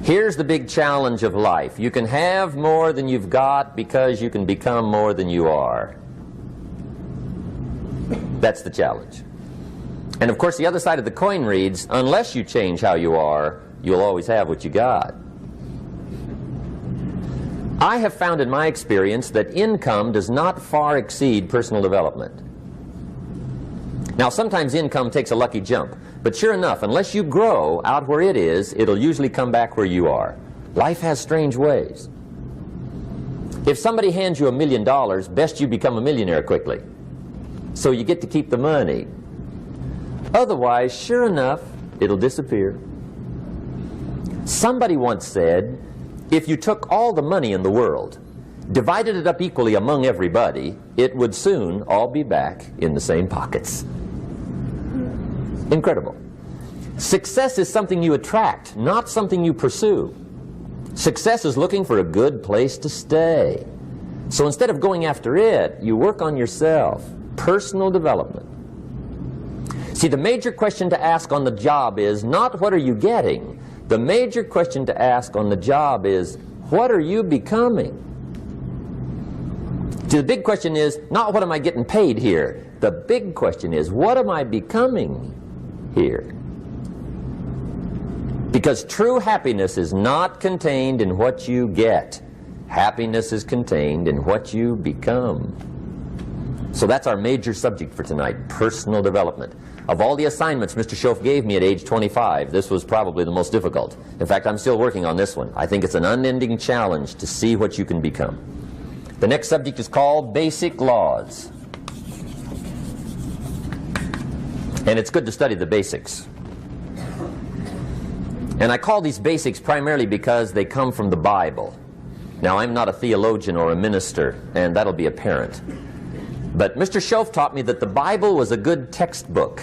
Here's the big challenge of life. You can have more than you've got because you can become more than you are. That's the challenge. And of course the other side of the coin reads, unless you change how you are, you'll always have what you got. I have found in my experience that income does not far exceed personal development. Now sometimes income takes a lucky jump, but sure enough, unless you grow out where it is, it'll usually come back where you are. Life has strange ways. If somebody hands you $1 million, best you become a millionaire quickly, so you get to keep the money. Otherwise, sure enough, it'll disappear. Somebody once said, if you took all the money in the world, divided it up equally among everybody, it would soon all be back in the same pockets. Incredible. Success is something you attract, not something you pursue. Success is looking for a good place to stay. So instead of going after it, you work on yourself. Personal development. See, the major question to ask on the job is not what are you getting. The major question to ask on the job is what are you becoming? See, the big question is not what am I getting paid here. The big question is what am I becoming here? Because true happiness is not contained in what you get. Happiness is contained in what you become. So that's our major subject for tonight, personal development. Of all the assignments Mr. Schoaf gave me at age 25, this was probably the most difficult. In fact, I'm still working on this one. I think it's an unending challenge to see what you can become. The next subject is called Basic Laws. And it's good to study the basics. And I call these basics primarily because they come from the Bible. Now, I'm not a theologian or a minister, and that'll be apparent. But Mr. Schoaf taught me that the Bible was a good textbook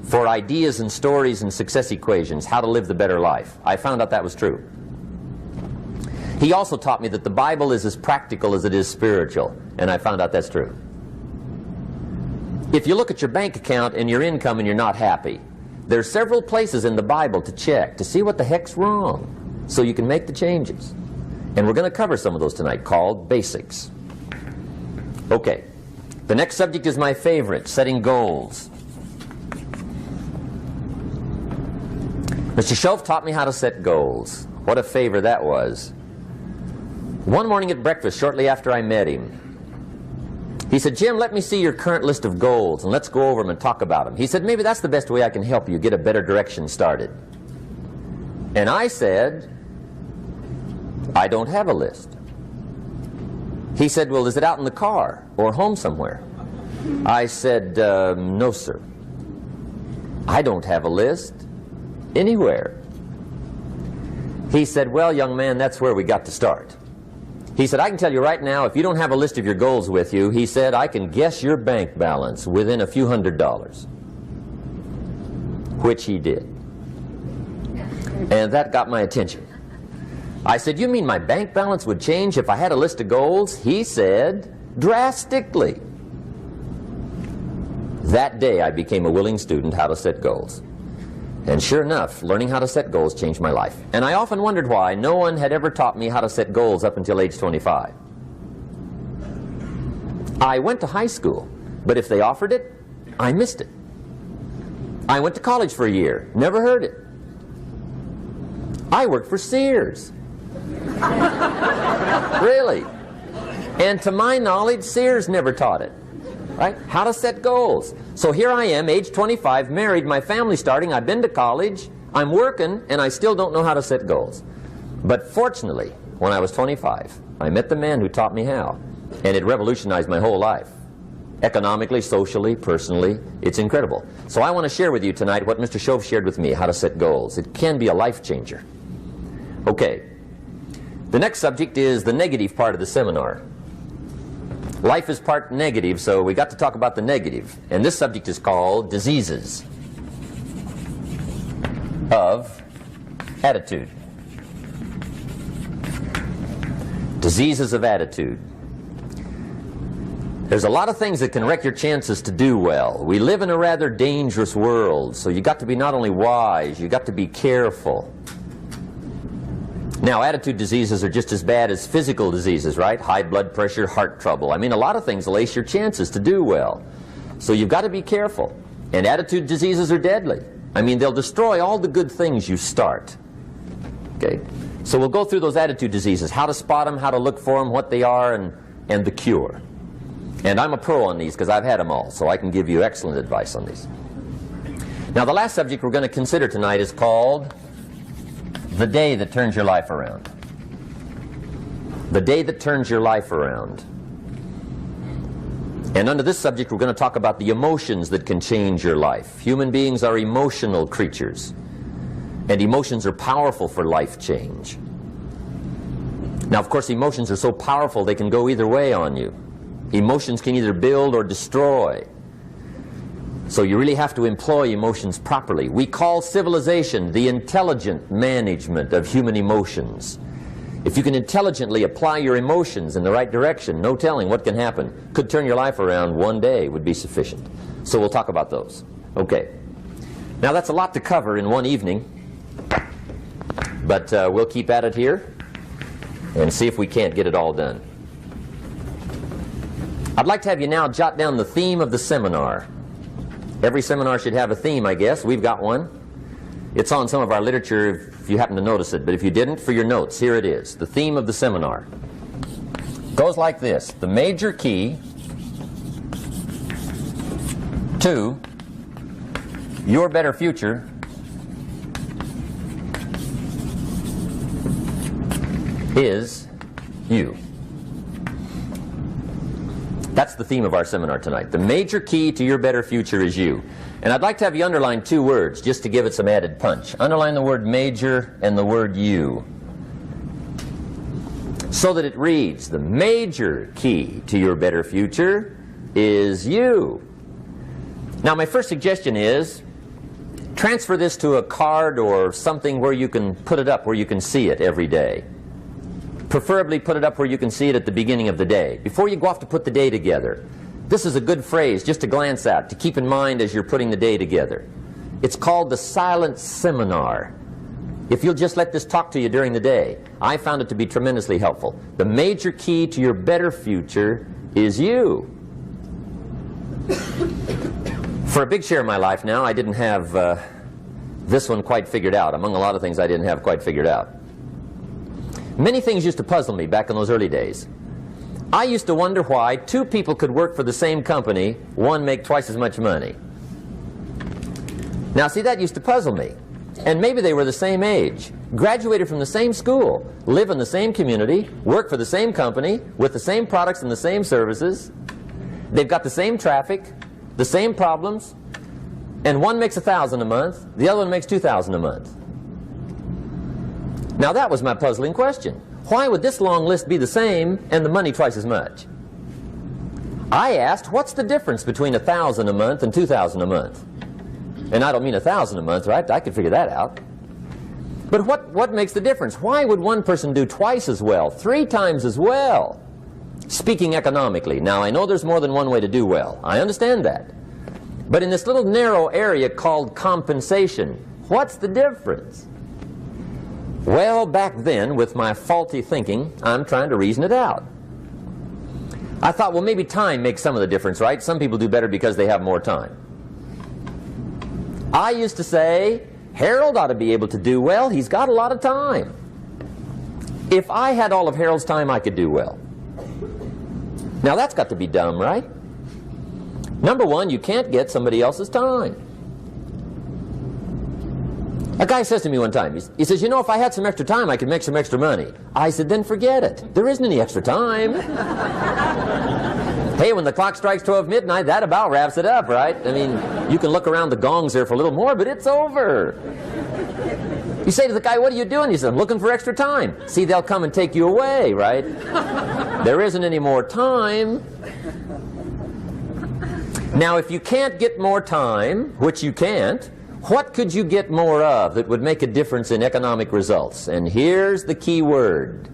for ideas and stories and success equations, how to live the better life. I found out that was true. He also taught me that the Bible is as practical as it is spiritual, and I found out that's true. If you look at your bank account and your income and you're not happy, there are several places in the Bible to check to see what the heck's wrong so you can make the changes. And we're going to cover some of those tonight, called basics. Okay. The next subject is my favorite, setting goals. Mr. Schoaf taught me how to set goals. What a favor that was. One morning at breakfast, shortly after I met him, he said, Jim, let me see your current list of goals, and let's go over them and talk about them. He said, maybe that's the best way I can help you get a better direction started. And I said, I don't have a list. He said, well, is it out in the car or home somewhere? I said, no, sir. I don't have a list anywhere. He said, well, young man, that's where we got to start. He said, I can tell you right now, if you don't have a list of your goals with you, he said, I can guess your bank balance within a few $100s. Which he did. And that got my attention. I said, you mean my bank balance would change if I had a list of goals? He said, drastically. That day I became a willing student how to set goals. And sure enough, learning how to set goals changed my life. And I often wondered why no one had ever taught me how to set goals up until age 25. I went to high school, but if they offered it, I missed it. I went to college for a year, never heard it. I worked for Sears. Really. And to my knowledge, Sears never taught it. Right? How to set goals. So here I am, age 25, married, my family's starting, I've been to college, I'm working, and I still don't know how to set goals. But fortunately, when I was 25, I met the man who taught me how, and it revolutionized my whole life. Economically, socially, personally, it's incredible. So I want to share with you tonight what Mr. Schoaf shared with me, how to set goals. It can be a life changer. Okay. The next subject is the negative part of the seminar. Life is part negative, so we got to talk about the negative. And this subject is called diseases of attitude. Diseases of attitude. There's a lot of things that can wreck your chances to do well. We live in a rather dangerous world, so you got to be not only wise, you got to be careful. Now, attitude diseases are just as bad as physical diseases, right? High blood pressure, heart trouble. I mean, a lot of things will ace your chances to do well. So you've got to be careful. And attitude diseases are deadly. I mean, they'll destroy all the good things you start. Okay? So we'll go through those attitude diseases, how to spot them, how to look for them, what they are, and the cure. And I'm a pro on these because I've had them all, so I can give you excellent advice on these. Now, the last subject we're going to consider tonight is called the day that turns your life around. The day that turns your life around. And under this subject, we're going to talk about the emotions that can change your life. Human beings are emotional creatures, and emotions are powerful for life change. Now, of course, emotions are so powerful they can go either way on you. Emotions can either build or destroy. So you really have to employ emotions properly. We call civilization the intelligent management of human emotions. If you can intelligently apply your emotions in the right direction, no telling what can happen. Could turn your life around one day would be sufficient. So we'll talk about those. Okay. Now that's a lot to cover in one evening, but we'll keep at it here and see if we can't get it all done. I'd like to have you now jot down the theme of the seminar. Every seminar should have a theme, I guess. We've got one. It's on some of our literature if you happen to notice it, but if you didn't, for your notes, here it is. The theme of the seminar goes like this: the major key to your better future is you. That's the theme of our seminar tonight. The major key to your better future is you. And I'd like to have you underline two words just to give it some added punch. Underline the word major and the word you, so that it reads, the major key to your better future is you. Now, my first suggestion is transfer this to a card or something where you can put it up, where you can see it every day. Preferably put it up where you can see it at the beginning of the day, before you go off to put the day together. This is a good phrase just to glance at, to keep in mind as you're putting the day together. It's called the silent seminar. If you'll just let this talk to you during the day, I found it to be tremendously helpful. The major key to your better future is you. For a big share of my life now, I didn't have this one quite figured out. Among a lot of things I didn't have quite figured out. Many things used to puzzle me back in those early days. I used to wonder why two people could work for the same company, one make twice as much money. Now, see, that used to puzzle me. And maybe they were the same age, graduated from the same school, live in the same community, work for the same company, with the same products and the same services. They've got the same traffic, the same problems, and one makes $1,000 a month, the other one makes $2,000 a month. Now that was my puzzling question. Why would this long list be the same and the money twice as much? I asked, what's the difference between $1,000 a month and $2,000 a month? And I don't mean $1,000 a month, right? I could figure that out. But what makes the difference? Why would one person do twice as well, 3 times as well? Speaking economically. Now, I know there's more than one way to do well. I understand that. But in this little narrow area called compensation, what's the difference? Well, back then, with my faulty thinking, I'm trying to reason it out. I thought, well, maybe time makes some of the difference, right? Some people do better because they have more time. I used to say, Harold ought to be able to do well. He's got a lot of time. If I had all of Harold's time, I could do well. Now, that's got to be dumb, right? Number one, you can't get somebody else's time. A guy says to me one time, he says, you know, if I had some extra time, I could make some extra money. I said, then forget it. There isn't any extra time. Hey, when the clock strikes 12 midnight, that about wraps it up, right? I mean, you can look around the gongs there for a little more, but it's over. You say to the guy, what are you doing? He says, I'm looking for extra time. See, they'll come and take you away, right? There isn't any more time. Now, if you can't get more time, which you can't, what could you get more of that would make a difference in economic results? And here's the key word.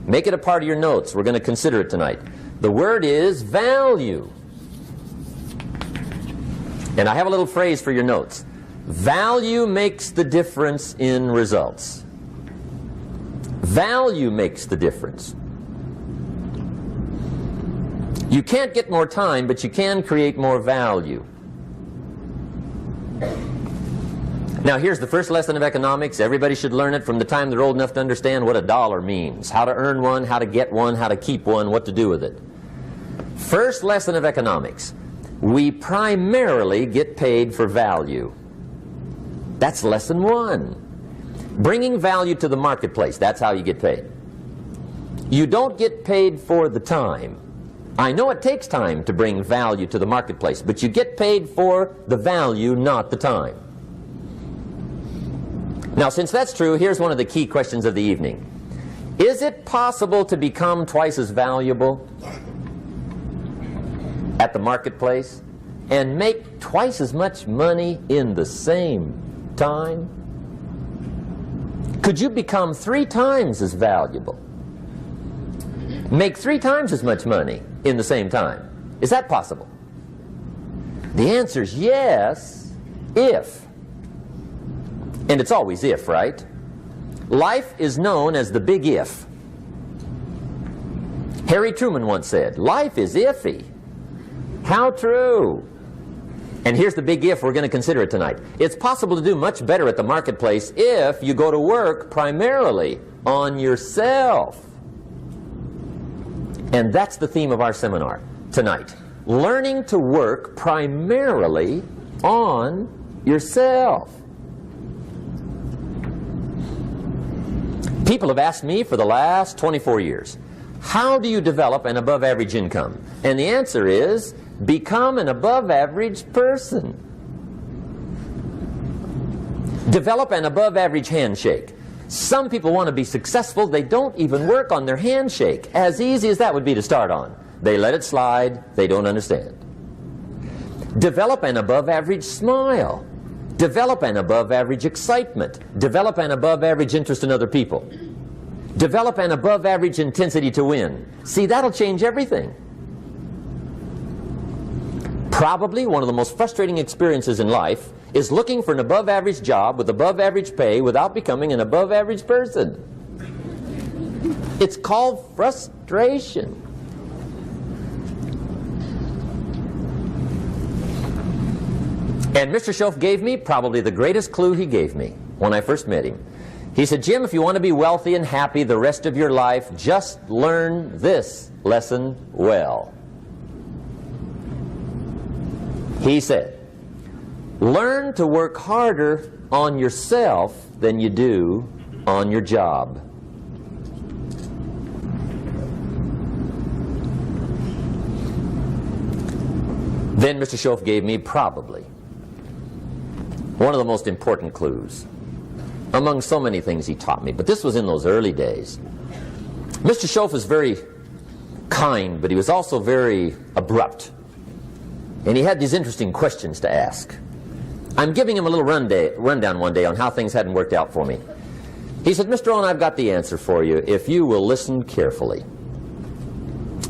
Make it a part of your notes. We're going to consider it tonight. The word is value. And I have a little phrase for your notes. Value makes the difference in results. Value makes the difference. You can't get more time, but you can create more value. Now here's the first lesson of economics. Everybody should learn it from the time they're old enough to understand what a dollar means, how to earn one, how to get one, how to keep one, what to do with it. First lesson of economics. We primarily get paid for value. That's lesson one. Bringing value to the marketplace, that's how you get paid. You don't get paid for the time. I know it takes time to bring value to the marketplace, but you get paid for the value, not the time. Now, since that's true, here's one of the key questions of the evening. Is it possible to become twice as valuable at the marketplace and make twice as much money in the same time? Could you become 3 times as valuable? Make 3 times as much money in the same time? Is that possible? The answer is yes, if. And it's always if, right? Life is known as the big if. Harry Truman once said, life is iffy. How true. And here's the big if we're going to consider it tonight. It's possible to do much better at the marketplace if you go to work primarily on yourself. And that's the theme of our seminar tonight. Learning to work primarily on yourself. People have asked me for the last 24 years, how do you develop an above average income? And the answer is, become an above average person. Develop an above average handshake. Some people want to be successful, they don't even work on their handshake. As easy as that would be to start on. They let it slide, they don't understand. Develop an above average smile. Develop an above average excitement. Develop an above average interest in other people. Develop an above average intensity to win. See, that'll change everything. Probably one of the most frustrating experiences in life is looking for an above average job with above average pay without becoming an above average person. It's called frustration. And Mr. Schoaf gave me probably the greatest clue he gave me when I first met him. He said, Jim, if you want to be wealthy and happy the rest of your life, just learn this lesson well. He said, learn to work harder on yourself than you do on your job. Then Mr. Schoaf gave me probably one of the most important clues among so many things he taught me, but this was in those early days. Mr. Schoaf was very kind, but he was also very abrupt. And he had these interesting questions to ask. I'm giving him a little rundown one day on how things hadn't worked out for me. He said, Mr. Rohn, I've got the answer for you if you will listen carefully.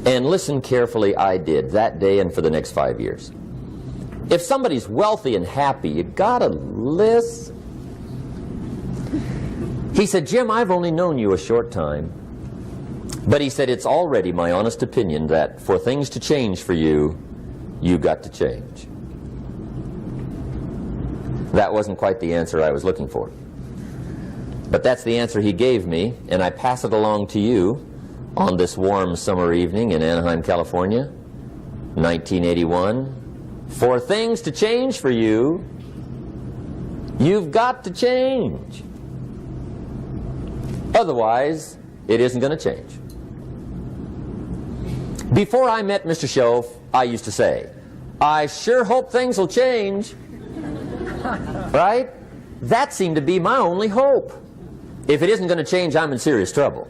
And listen carefully I did that day and for the next 5 years. If somebody's wealthy and happy, you gotta listen. He said, Jim, I've only known you a short time. But he said, it's already my honest opinion that for things to change for you, you've got to change. That wasn't quite the answer I was looking for. But that's the answer he gave me, and I pass it along to you on this warm summer evening in Anaheim, California, 1981. For things to change for you, you've got to change. Otherwise, it isn't going to change. Before I met Mr. Schoaf, I used to say, I sure hope things will change. Right? That seemed to be my only hope. If it isn't going to change, I'm in serious trouble.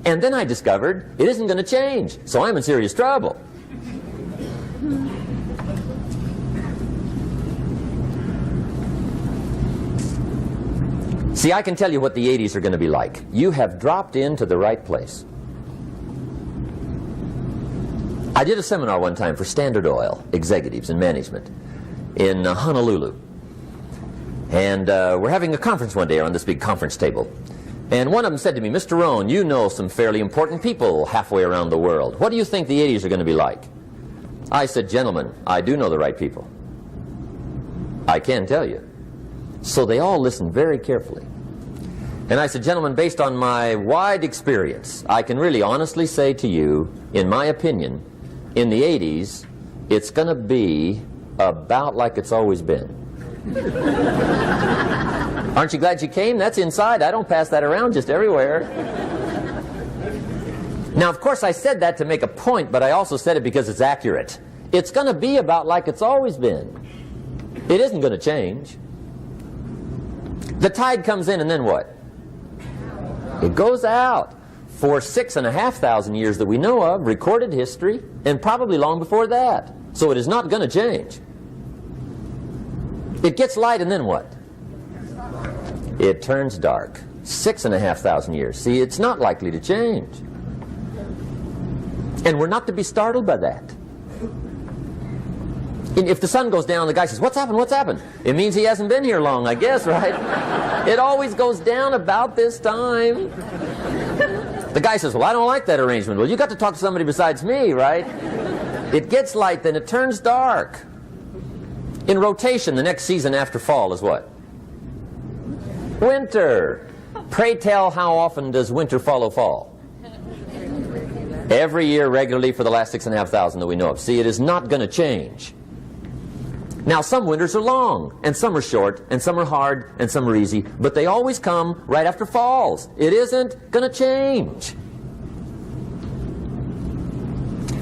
And then I discovered it isn't going to change, so I'm in serious trouble. See, I can tell you what the 80s are going to be like. You have dropped into the right place. I did a seminar one time for Standard Oil executives and management in Honolulu. And we're having a conference one day on this big conference table. And one of them said to me, Mr. Rohn, you know some fairly important people halfway around the world. What do you think the 80s are going to be like? I said, gentlemen, I do know the right people. I can tell you. So they all listened very carefully. And I said, gentlemen, based on my wide experience, I can really honestly say to you, in my opinion, in the 80s, it's going to be about like it's always been. Aren't you glad you came? That's inside. I don't pass that around just everywhere. Now, of course, I said that to make a point, but I also said it because it's accurate. It's going to be about like it's always been. It isn't going to change. The tide comes in and then what? It goes out. For 6,500 years that we know of, recorded history, and probably long before that. So it is not going to change. It gets light and then what? It turns dark. 6,500 years. See, it's not likely to change. And we're not to be startled by that. And if the sun goes down, the guy says, what's happened, what's happened? It means he hasn't been here long, I guess, right? It always goes down about this time. The guy says, well, I don't like that arrangement. Well, you got to talk to somebody besides me, right? It gets light, then it turns dark. In rotation, the next season after fall is what? Winter. Pray tell, how often does winter follow fall? Every year regularly for the last 6,500 that we know of. See, it is not going to change. Now, some winters are long, and some are short, and some are hard, and some are easy, but they always come right after falls. It isn't going to change.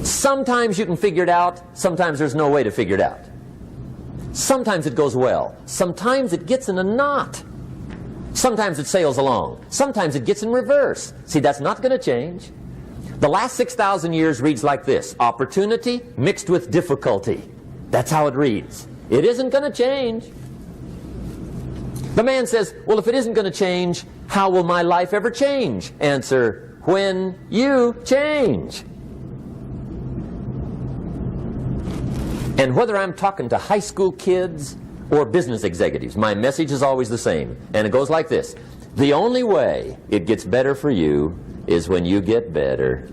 Sometimes you can figure it out, sometimes there's no way to figure it out. Sometimes it goes well, sometimes it gets in a knot. Sometimes it sails along, sometimes it gets in reverse. See, that's not going to change. The last 6,000 years reads like this: opportunity mixed with difficulty. That's how it reads. It isn't going to change. The man says, well, if it isn't going to change, how will my life ever change? Answer, when you change. And whether I'm talking to high school kids or business executives, my message is always the same. And it goes like this: the only way it gets better for you is when you get better.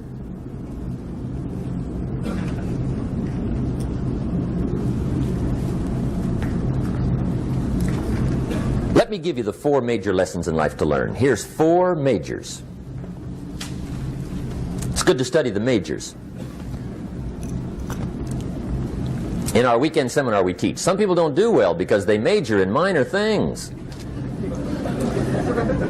Let me give you the 4 major lessons in life to learn. Here's 4 majors. It's good to study the majors. In our weekend seminar we teach. Some people don't do well because they major in minor things.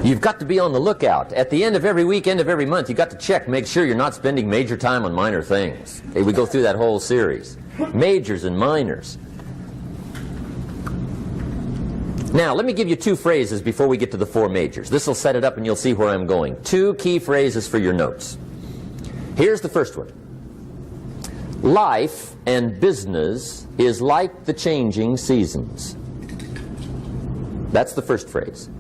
You've got to be on the lookout. At the end of every week, end of every month, you've got to check, make sure you're not spending major time on minor things. We go through that whole series. Majors and minors. Now, let me give you 2 phrases before we get to the 4 majors. This will set it up and you'll see where I'm going. 2 key phrases for your notes. Here's the first one. Life and business is like the changing seasons. That's the first phrase.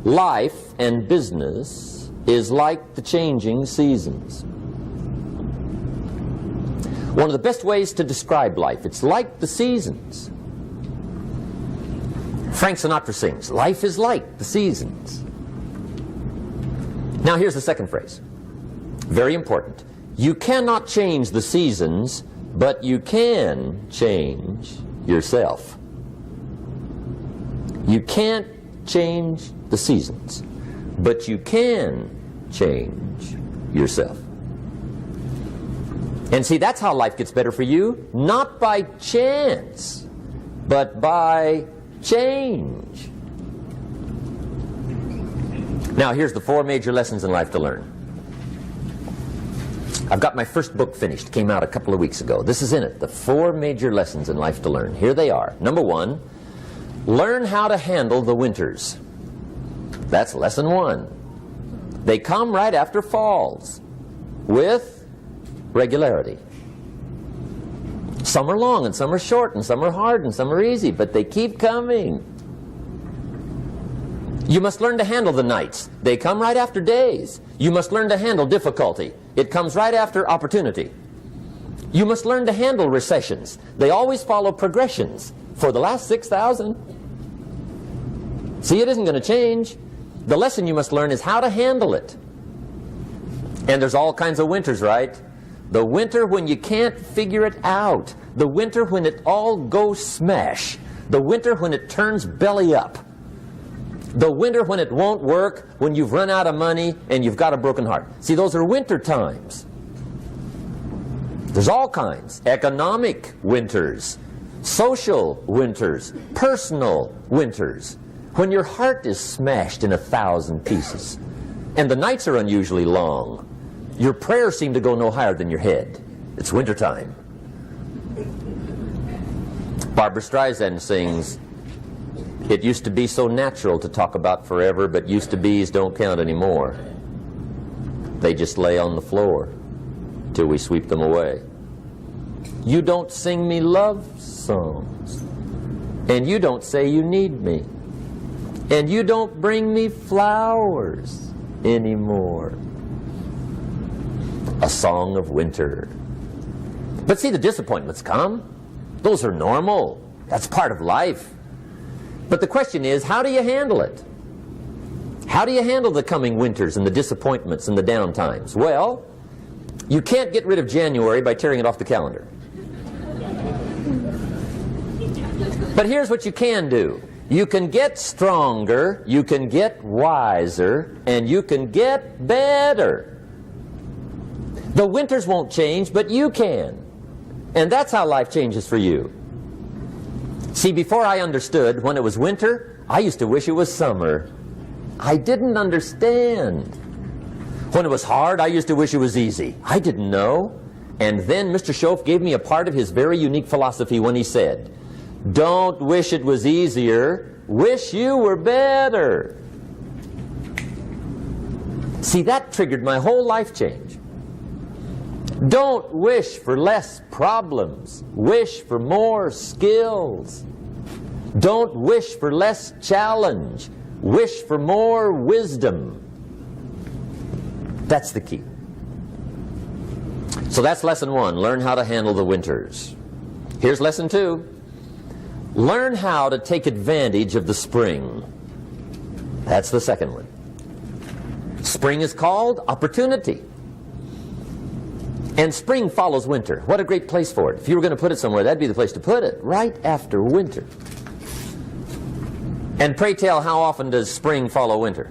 Life and business is like the changing seasons. One of the best ways to describe life, it's like the seasons. Frank Sinatra sings, life is like the seasons. Now here's the second phrase. Very important. You cannot change the seasons, but you can change yourself. You can't change the seasons, but you can change yourself. And see, that's how life gets better for you, not by chance, but by change. Now, here's the 4 major lessons in life to learn. I've got my first book finished, came out a couple of weeks ago. This is in it, the 4 major lessons in life to learn. Here they are. Number 1, learn how to handle the winters. That's lesson 1. They come right after falls, with regularity. Some are long, and some are short, and some are hard, and some are easy, but they keep coming. You must learn to handle the nights. They come right after days. You must learn to handle difficulty. It comes right after opportunity. You must learn to handle recessions. They always follow progressions for the last 6,000. See, it isn't going to change. The lesson you must learn is how to handle it. And there's all kinds of winters, right? The winter when you can't figure it out. The winter when it all goes smash. The winter when it turns belly up. The winter when it won't work, when you've run out of money and you've got a broken heart. See, those are winter times. There's all kinds. Economic winters, social winters, personal winters. When your heart is smashed in 1,000 pieces and the nights are unusually long, your prayers seem to go no higher than your head. It's wintertime. Barbra Streisand sings, "It used to be so natural to talk about forever, but used to be's don't count anymore. They just lay on the floor till we sweep them away. You don't sing me love songs, and you don't say you need me, and you don't bring me flowers anymore." A song of winter. But see, the disappointments come. Those are normal. That's part of life. But the question is, how do you handle it? How do you handle the coming winters and the disappointments and the downtimes? Well, you can't get rid of January by tearing it off the calendar. But here's what you can do. You can get stronger, you can get wiser, and you can get better. The winters won't change, but you can. And that's how life changes for you. See, before I understood, when it was winter, I used to wish it was summer. I didn't understand. When it was hard, I used to wish it was easy. I didn't know. And then Mr. Schoaf gave me a part of his very unique philosophy when he said, "Don't wish it was easier, wish you were better." See, that triggered my whole life change. Don't wish for less problems, wish for more skills. Don't wish for less challenge, wish for more wisdom. That's the key. So that's lesson one, learn how to handle the winters. Here's lesson two, learn how to take advantage of the spring. That's the second one. Spring is called opportunity. And spring follows winter. What a great place for it. If you were going to put it somewhere, that'd be the place to put it, right after winter. And pray tell, how often does spring follow winter?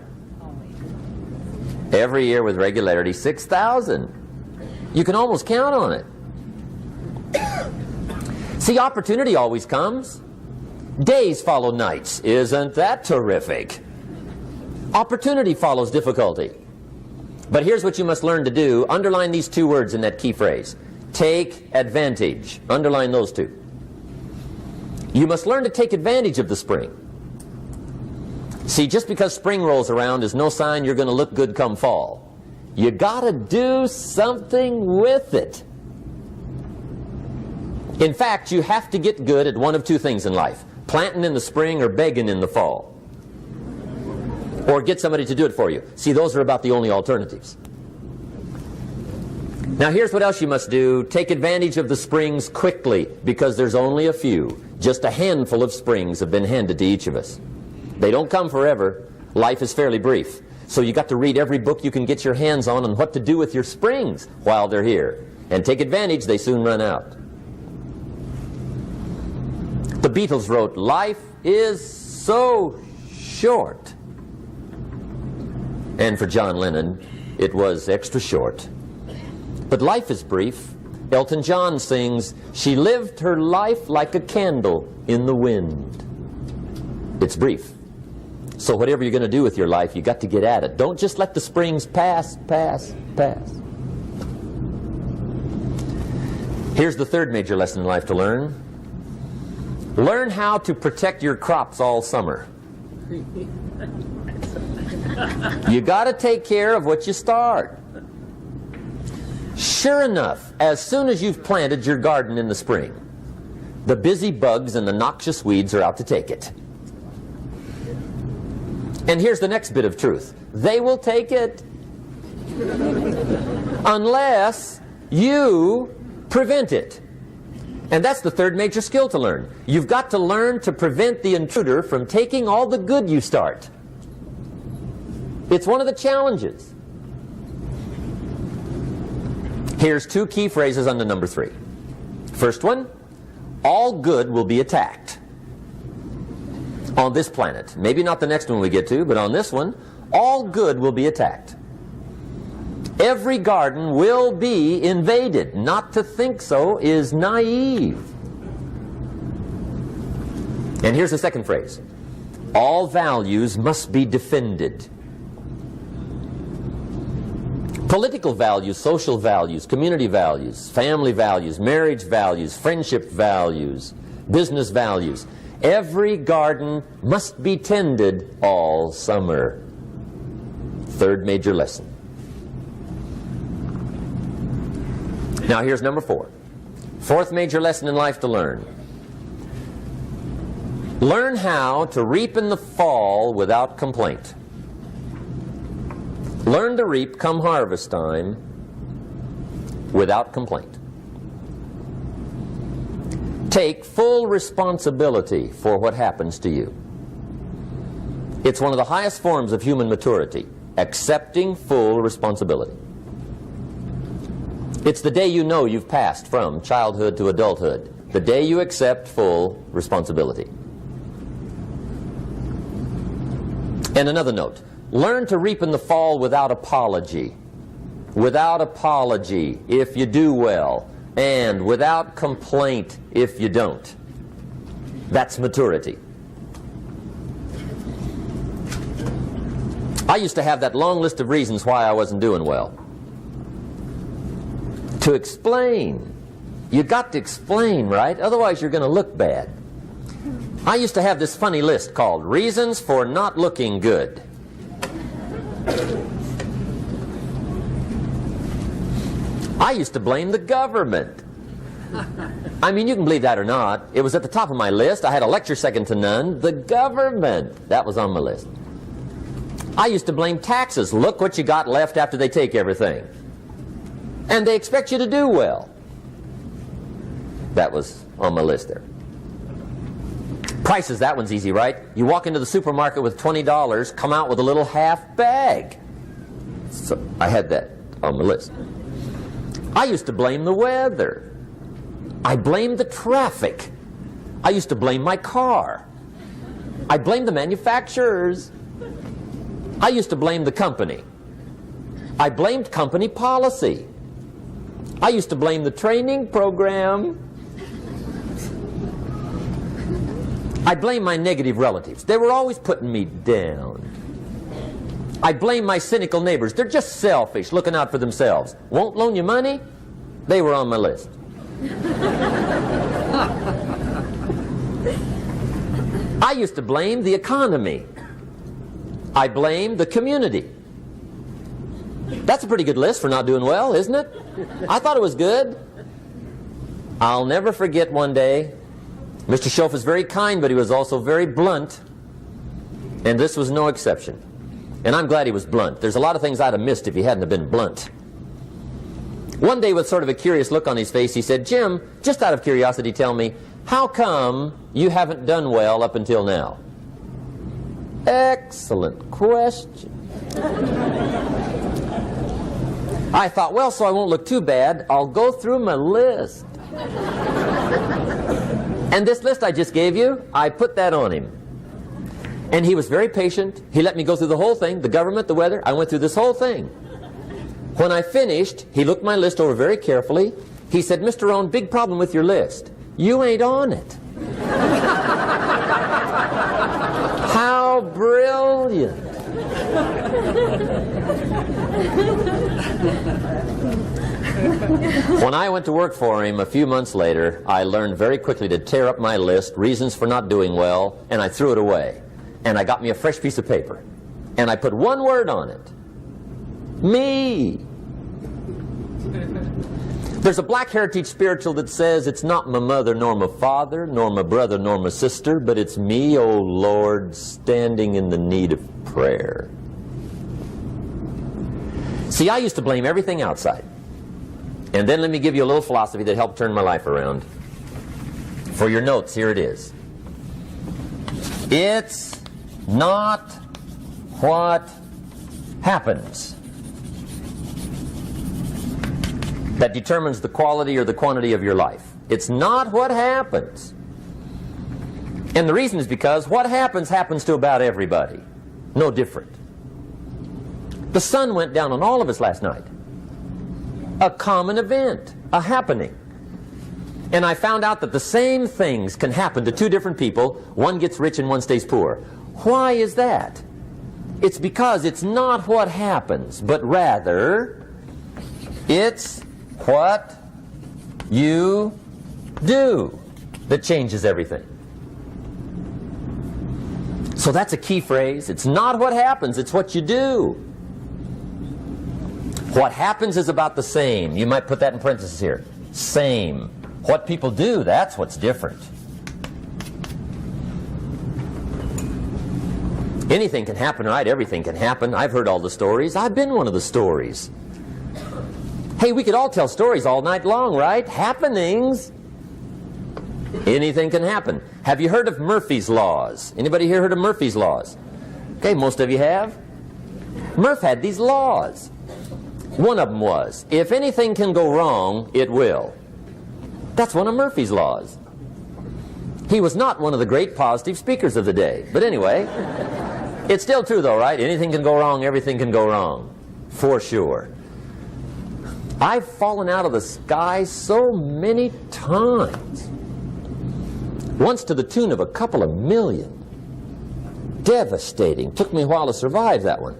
Every year with regularity, 6,000. You can almost count on it. See, opportunity always comes. Days follow nights. Isn't that terrific? Opportunity follows difficulty. But here's what you must learn to do. Underline these two words in that key phrase. Take advantage. Underline those two. You must learn to take advantage of the spring. See, just because spring rolls around is no sign you're going to look good come fall. You got to do something with it. In fact, you have to get good at one of two things in life. Planting in the spring or begging in the fall. Or get somebody to do it for you. See, those are about the only alternatives. Now here's what else you must do. Take advantage of the springs quickly, because there's only a few. Just a handful of springs have been handed to each of us. They don't come forever. Life is fairly brief. So you got to read every book you can get your hands on what to do with your springs while they're here. And take advantage, they soon run out. The Beatles wrote, "Life is so short." And for John Lennon, it was extra short. But life is brief. Elton John sings, "She lived her life like a candle in the wind." It's brief. So whatever you're going to do with your life, you got to get at it. Don't just let the springs pass. Here's the third major lesson in life to learn. Learn how to protect your crops all summer. You got to take care of what you start. Sure enough, as soon as you've planted your garden in the spring, the busy bugs and the noxious weeds are out to take it. And here's the next bit of truth. They will take it unless you prevent it. And that's the third major skill to learn. You've got to learn to prevent the intruder from taking all the good you start. It's one of the challenges. Here's two key phrases under number 3. First one, all good will be attacked on this planet. Maybe not the next one we get to, but on this one, all good will be attacked. Every garden will be invaded. Not to think so is naive. And here's the second phrase. All values must be defended. Political values, social values, community values, family values, marriage values, friendship values, business values. Every garden must be tended all summer. Third major lesson. Now here's number 4. Fourth major lesson in life to learn. Learn how to reap in the fall without complaint. Learn to reap come harvest time without complaint. Take full responsibility for what happens to you. It's one of the highest forms of human maturity, accepting full responsibility. It's the day you know you've passed from childhood to adulthood, the day you accept full responsibility. And another note, learn to reap in the fall without apology. Without apology if you do well, and without complaint if you don't. That's maturity. I used to have that long list of reasons why I wasn't doing well. To explain. You got to explain, right? Otherwise you're going to look bad. I used to have this funny list called Reasons for Not Looking Good. I used to blame the government. I mean, you can believe that or not. It was at the top of my list. I had a lecture second to none. The government. That was on my list. I used to blame taxes. Look what you got left after they take everything. And they expect you to do well. That was on my list there. Prices, that one's easy, right? You walk into the supermarket with $20, come out with a little half bag. So I had that on my list. I used to blame the weather. I blamed the traffic. I used to blame my car. I blamed the manufacturers. I used to blame the company. I blamed company policy. I used to blame the training program. I blame my negative relatives. They were always putting me down. I blame my cynical neighbors. They're just selfish, looking out for themselves. Won't loan you money? They were on my list. I used to blame the economy. I blamed the community. That's a pretty good list for not doing well, isn't it? I thought it was good. I'll never forget one day, Mr. Schoaf was very kind, but he was also very blunt. And this was no exception. And I'm glad he was blunt. There's a lot of things I'd have missed if he hadn't have been blunt. One day, with sort of a curious look on his face, he said, "Jim, just out of curiosity, tell me, how come you haven't done well up until now?" Excellent question. I thought, well, so I won't look too bad, I'll go through my list. And this list I just gave you, I put that on him. And he was very patient. He let me go through the whole thing, the government, the weather. I went through this whole thing. When I finished, he looked my list over very carefully. He said, "Mr. Rohn, big problem with your list. You ain't on it." How brilliant. When I went to work for him a few months later, I learned very quickly to tear up my list, reasons for not doing well, and I threw it away. And I got me a fresh piece of paper. And I put one word on it. Me. There's a Black Heritage spiritual that says, "It's not my mother nor my father, nor my brother nor my sister, but it's me, oh Lord, standing in the need of prayer." See, I used to blame everything outside. And then let me give you a little philosophy that helped turn my life around. For your notes, here it is. It's not what happens that determines the quality or the quantity of your life. It's not what happens. And the reason is because what happens happens to about everybody. No different. The sun went down on all of us last night. A common event, a happening. And I found out that the same things can happen to two different people. One gets rich and one stays poor. Why is that? It's because it's not what happens, but rather it's what you do that changes everything. So that's a key phrase. It's not what happens, it's what you do. What happens is about the same. You might put that in parentheses here. Same. What people do, that's what's different. Anything can happen, right? Everything can happen. I've heard all the stories. I've been one of the stories. Hey, we could all tell stories all night long, right? Happenings. Anything can happen. Have you heard of Murphy's Laws? Anybody here heard of Murphy's Laws? Okay, most of you have. Murph had these laws. One of them was, if anything can go wrong, it will. That's one of Murphy's Laws. He was not one of the great positive speakers of the day. But anyway, it's still true though, right? Anything can go wrong, everything can go wrong. For sure. I've fallen out of the sky so many times. Once to the tune of a couple of million. Devastating. Took me a while to survive that one.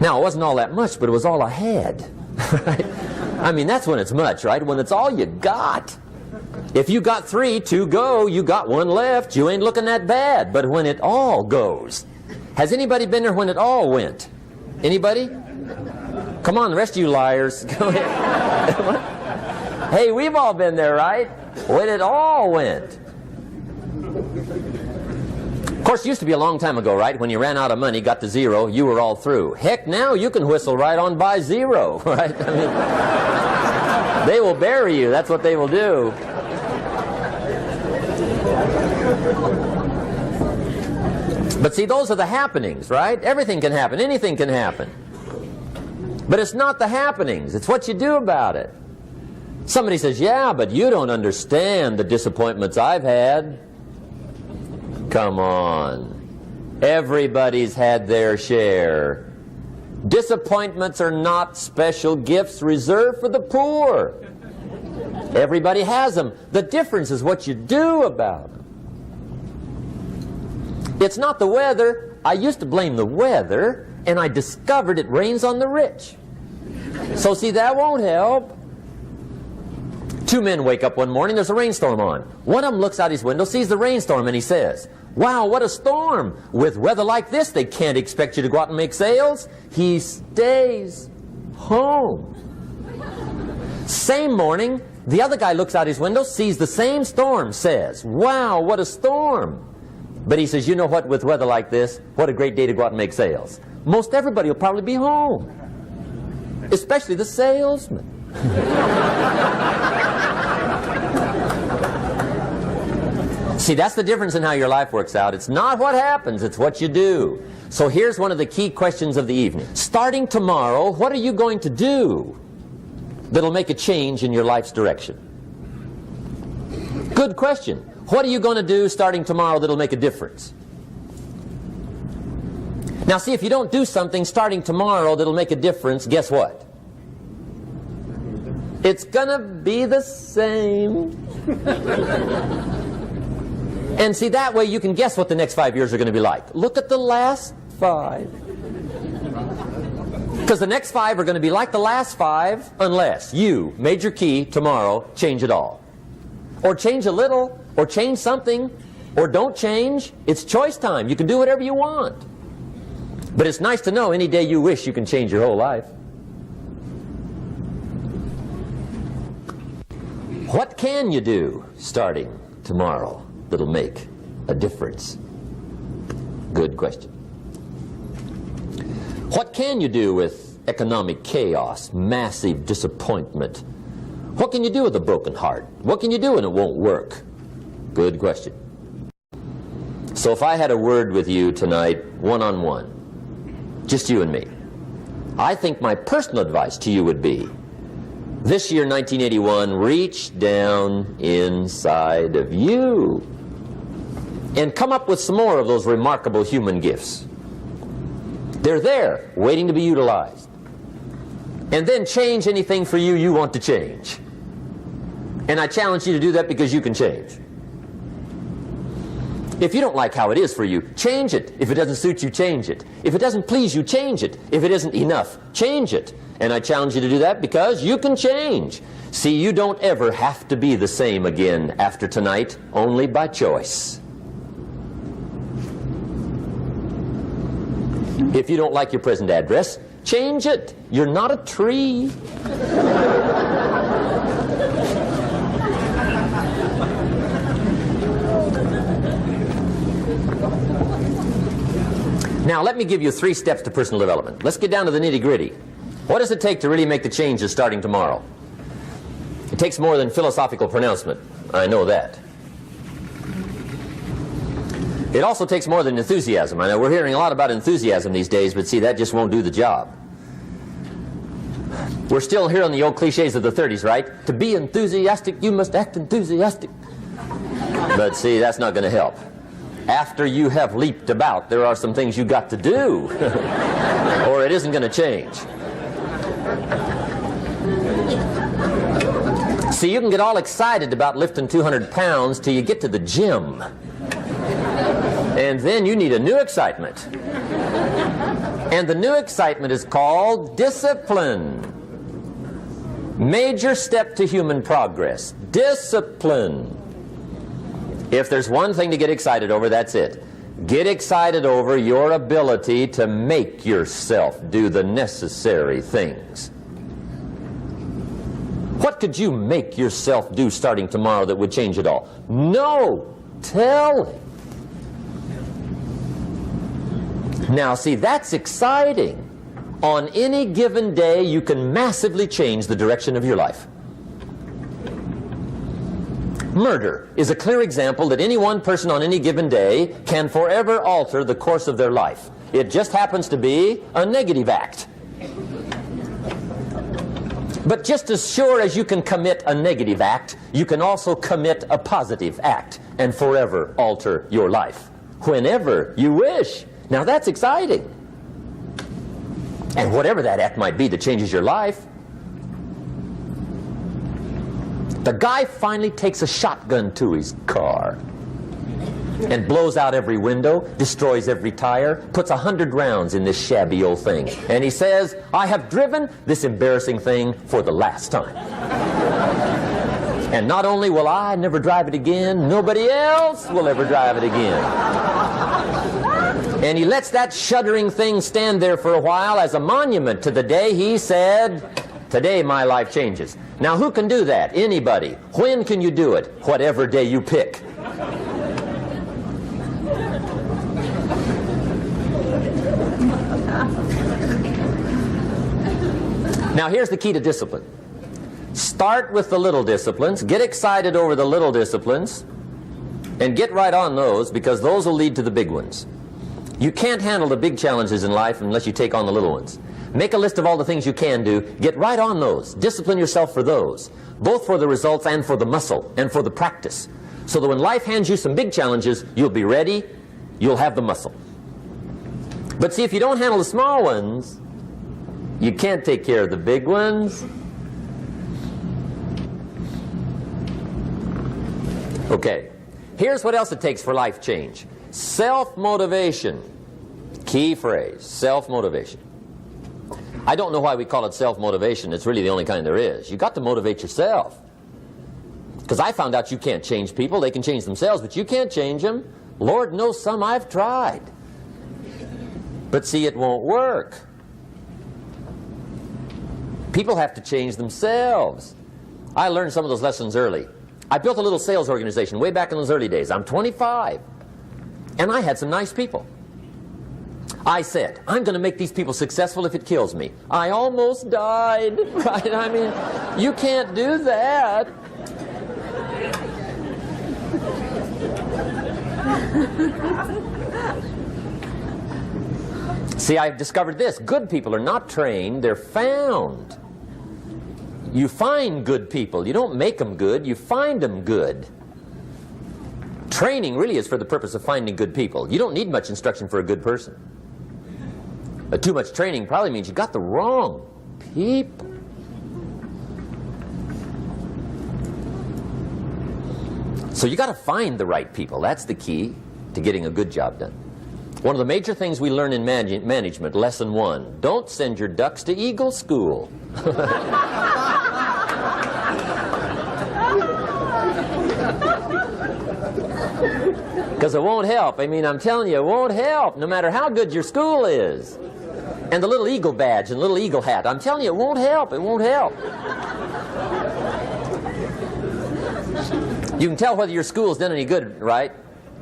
Now, it wasn't all that much, but it was all I had. Right? I mean, that's when it's much, right? When it's all you got. If you got 3, 2 go, you got 1 left, you ain't looking that bad. But when it all goes. Has anybody been there when it all went? Anybody? Come on, the rest of you liars. Go ahead. Hey, we've all been there, right? When it all went. Of course, it used to be a long time ago, right? When you ran out of money, got to 0, you were all through. Heck, now you can whistle right on by 0, right? I mean, they will bury you. That's what they will do. But see, those are the happenings, right? Everything can happen. Anything can happen. But it's not the happenings. It's what you do about it. Somebody says, yeah, but you don't understand the disappointments I've had. Come on. Everybody's had their share. Disappointments are not special gifts reserved for the poor. Everybody has them. The difference is what you do about them. It's not the weather. I used to blame the weather, and I discovered it rains on the rich. So see, that won't help. 2 men wake up one morning, there's a rainstorm on. One of them looks out his window, sees the rainstorm, and he says, wow, what a storm. With weather like this, they can't expect you to go out and make sales. He stays home. Same morning, the other guy looks out his window, sees the same storm, says, wow, what a storm. But he says, you know what, with weather like this, what a great day to go out and make sales. Most everybody will probably be home. Especially the salesman. See, that's the difference in how your life works out. It's not what happens, it's what you do. So here's one of the key questions of the evening. Starting tomorrow, what are you going to do that'll make a change in your life's direction? Good question. What are you going to do starting tomorrow that'll make a difference? Now see, if you don't do something starting tomorrow that'll make a difference, guess what? It's gonna be the same. And see, that way you can guess what the next 5 years are going to be like. Look at the last 5. Because the next 5 are going to be like the last 5 unless you, major key, tomorrow, change it all. Or change a little, or change something, or don't change. It's choice time. You can do whatever you want. But it's nice to know any day you wish you can change your whole life. What can you do starting tomorrow that'll make a difference? Good question. What can you do with economic chaos, massive disappointment? What can you do with a broken heart? What can you do when it won't work? Good question. So if I had a word with you tonight, one-on-one, Just you and me. I think my personal advice to you would be, this year, 1981, reach down inside of you and come up with some more of those remarkable human gifts. They're there, waiting to be utilized. And then change anything for you you want to change. And I challenge you to do that because you can change. If you don't like how it is for you, change it. If it doesn't suit you, change it. If it doesn't please you, change it. If it isn't enough, change it. And I challenge you to do that because you can change. See, you don't ever have to be the same again after tonight, only by choice. If you don't like your present address, change it. You're not a tree. Now, let me give you 3 steps to personal development. Let's get down to the nitty-gritty. What does it take to really make the changes starting tomorrow? It takes more than philosophical pronouncement. I know that. It also takes more than enthusiasm. I know we're hearing a lot about enthusiasm these days, but see, that just won't do the job. We're still hearing the old cliches of the 30s, right? To be enthusiastic, you must act enthusiastic. But see, that's not going to help. After you have leaped about, there are some things you got to do, or it isn't going to change. See, you can get all excited about lifting 200 pounds till you get to the gym. And then you need a new excitement. And the new excitement is called discipline. Major step to human progress. Discipline. If there's one thing to get excited over, that's it. Get excited over your ability to make yourself do the necessary things. What could you make yourself do starting tomorrow that would change it all? No! Tell him. Now, see, that's exciting. On any given day, you can massively change the direction of your life. Murder is a clear example that any one person on any given day can forever alter the course of their life. It just happens to be a negative act. But just as sure as you can commit a negative act, you can also commit a positive act and forever alter your life, whenever you wish. Now that's exciting. And whatever that act might be that changes your life. The guy finally takes a shotgun to his car and blows out every window, destroys every tire, puts 100 rounds in this shabby old thing. And he says, I have driven this embarrassing thing for the last time. And not only will I never drive it again, nobody else will ever drive it again. And he lets that shuddering thing stand there for a while as a monument to the day he said, today my life changes. Now who can do that? Anybody. When can you do it? Whatever day you pick. Now here's the key to discipline. Start with the little disciplines, get excited over the little disciplines, and get right on those, because those will lead to the big ones. You can't handle the big challenges in life unless you take on the little ones. Make a list of all the things you can do, get right on those, discipline yourself for those, both for the results and for the muscle and for the practice, so that when life hands you some big challenges, you'll be ready, you'll have the muscle. But see, if you don't handle the small ones, you can't take care of the big ones. Okay, here's what else it takes for life change. Self-motivation. Key phrase, self-motivation. I don't know why we call it self-motivation. It's really the only kind there is. You've got to motivate yourself. Because I found out you can't change people. They can change themselves, but you can't change them. Lord knows some I've tried. But see, it won't work. People have to change themselves. I learned some of those lessons early. I built a little sales organization way back in those early days. I'm 25. And I had some nice people. I said, I'm going to make these people successful if it kills me. I almost died, right? I mean, you can't do that. See, I've discovered this. Good people are not trained, they're found. You find good people. You don't make them good, you find them good. Training really is for the purpose of finding good people. You don't need much instruction for a good person. Too much training probably means you got the wrong people. So you got to find the right people. That's the key to getting a good job done. One of the major things we learn in management, lesson 1, don't send your ducks to Eagle School. Because it won't help. I mean, I'm telling you, it won't help, no matter how good your school is. And the little eagle badge and little eagle hat, I'm telling you, it won't help. It won't help. You can tell whether your school's done any good, right,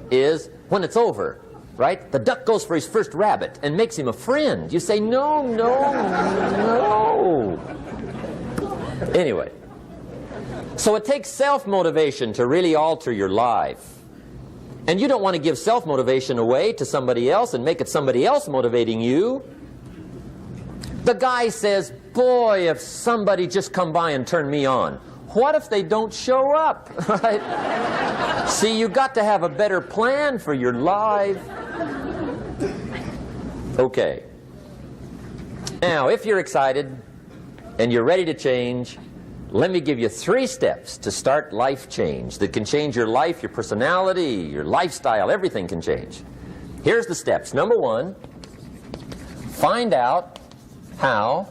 is when it's over, right? The duck goes for his first rabbit and makes him a friend. You say, no, no, no. Anyway, so it takes self-motivation to really alter your life. And you don't want to give self-motivation away to somebody else and make it somebody else motivating you. The guy says, boy, if somebody just come by and turn me on. What if they don't show up? Right? See, you got to have a better plan for your life. Okay. Now, if you're excited and you're ready to change, let me give you 3 steps to start life change that can change your life, your personality, your lifestyle, everything can change. Here's the steps. Number 1, find out how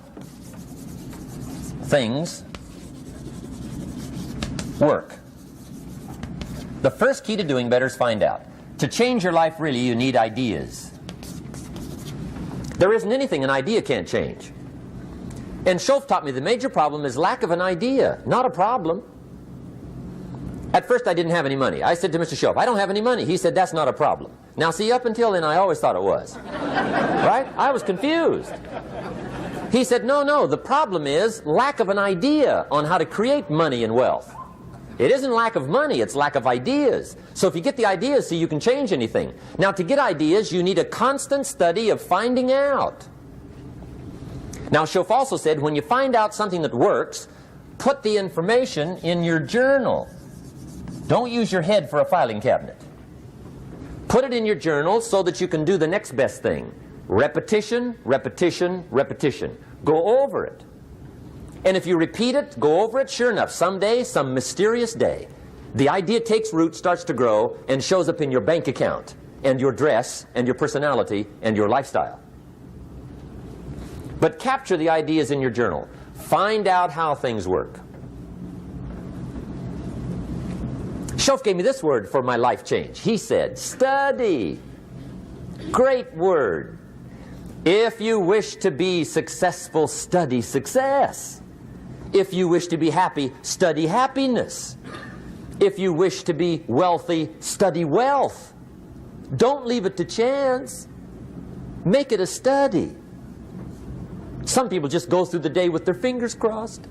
things work. The first key to doing better is find out. To change your life, really, you need ideas. There isn't anything an idea can't change. And Schoff taught me the major problem is lack of an idea, not a problem. At first I didn't have any money. I said to Mr. Schoff, I don't have any money. He said, that's not a problem. Now see, up until then I always thought it was. Right? I was confused. He said, no, no, the problem is lack of an idea on how to create money and wealth. It isn't lack of money, it's lack of ideas. So if you get the ideas, see, you can change anything. Now to get ideas, you need a constant study of finding out. Now Schoff also said, when you find out something that works, put the information in your journal. Don't use your head for a filing cabinet. Put it in your journal so that you can do the next best thing. Repetition, repetition, repetition. Go over it. And if you repeat it, go over it, sure enough, someday, some mysterious day, the idea takes root, starts to grow, and shows up in your bank account, and your dress, and your personality, and your lifestyle. But capture the ideas in your journal. Find out how things work. Schoff gave me this word for my life change. He said, study. Great word. If you wish to be successful, study success. If you wish to be happy, study happiness. If you wish to be wealthy, study wealth. Don't leave it to chance. Make it a study. Some people just go through the day with their fingers crossed.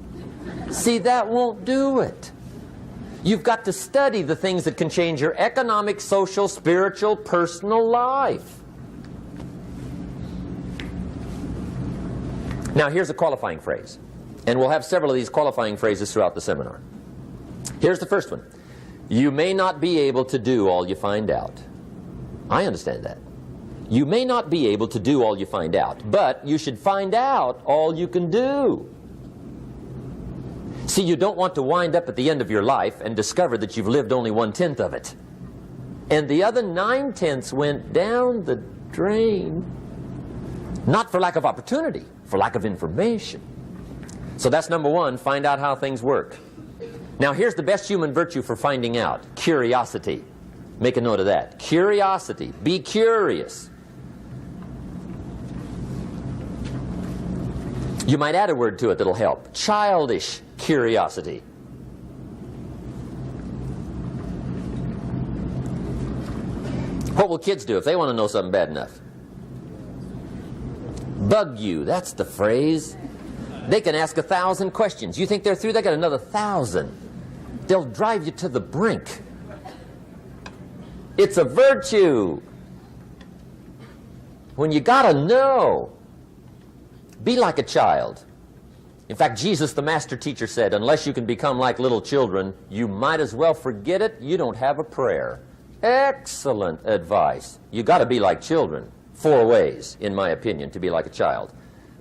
See, that won't do it. You've got to study the things that can change your economic, social, spiritual, personal life. Now here's a qualifying phrase. And we'll have several of these qualifying phrases throughout the seminar. Here's the first one. You may not be able to do all you find out. I understand that. You may not be able to do all you find out, but you should find out all you can do. See, you don't want to wind up at the end of your life and discover that you've lived only 1/10 of it. And the other 9/10 went down the drain. Not for lack of opportunity, for lack of information. So that's number 1, find out how things work. Now here's the best human virtue for finding out, curiosity. Make a note of that. Curiosity. Be curious. You might add a word to it that'll help. Childish curiosity. What will kids do if they want to know something bad enough? Bug you. That's the phrase. They can ask 1,000 questions. You think they're through? They got another 1,000. They'll drive you to the brink. It's a virtue. when you got to know. Be like a child. In fact, Jesus, the master teacher, said, unless you can become like little children, you might as well forget it. You don't have a prayer. Excellent advice. You got to be like children. 4 ways, in my opinion, to be like a child.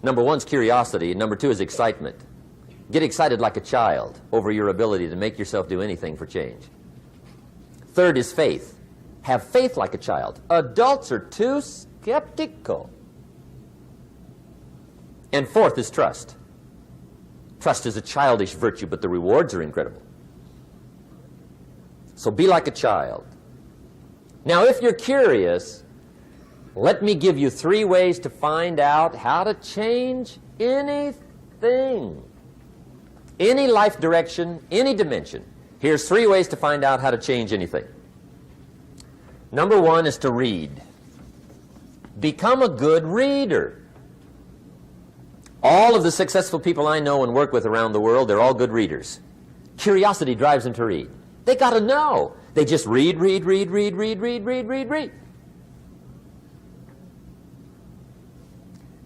Number 1 is curiosity. Number 2 is excitement. Get excited like a child over your ability to make yourself do anything for change. 3rd is faith. Have faith like a child. Adults are too skeptical. And 4th is trust. Trust is a childish virtue, but the rewards are incredible. So be like a child. Now, if you're curious, let me give you 3 ways to find out how to change anything. Any life direction, any dimension. Here's 3 ways to find out how to change anything. Number 1 is to read. Become a good reader. All of the successful people I know and work with around the world, they're all good readers. Curiosity drives them to read. They got to know. They just read.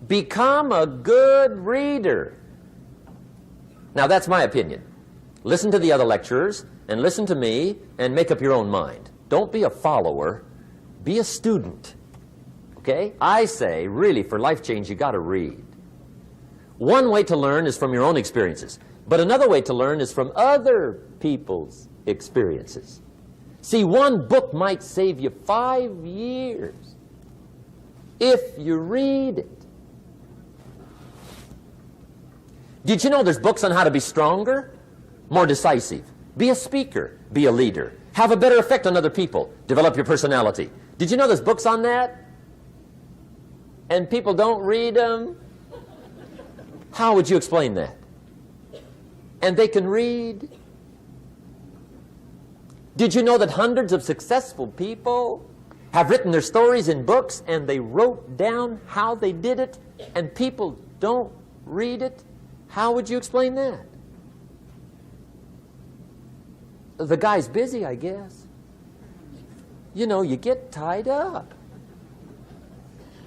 Become a good reader. Now, that's my opinion. Listen to the other lecturers and listen to me and make up your own mind. Don't be a follower. Be a student. Okay? I say, really, for life change, you got to read. One way to learn is from your own experiences, but another way to learn is from other people's experiences. See, one book might save you 5 years if you read it. Did you know there's books on how to be stronger, more decisive? Be a speaker, be a leader, have a better effect on other people, develop your personality. Did you know there's books on that? And people don't read them? How would you explain that? And they can read. Did you know that hundreds of successful people have written their stories in books and they wrote down how they did it and people don't read it? How would you explain that? The guy's busy, I guess. You know, you get tied up.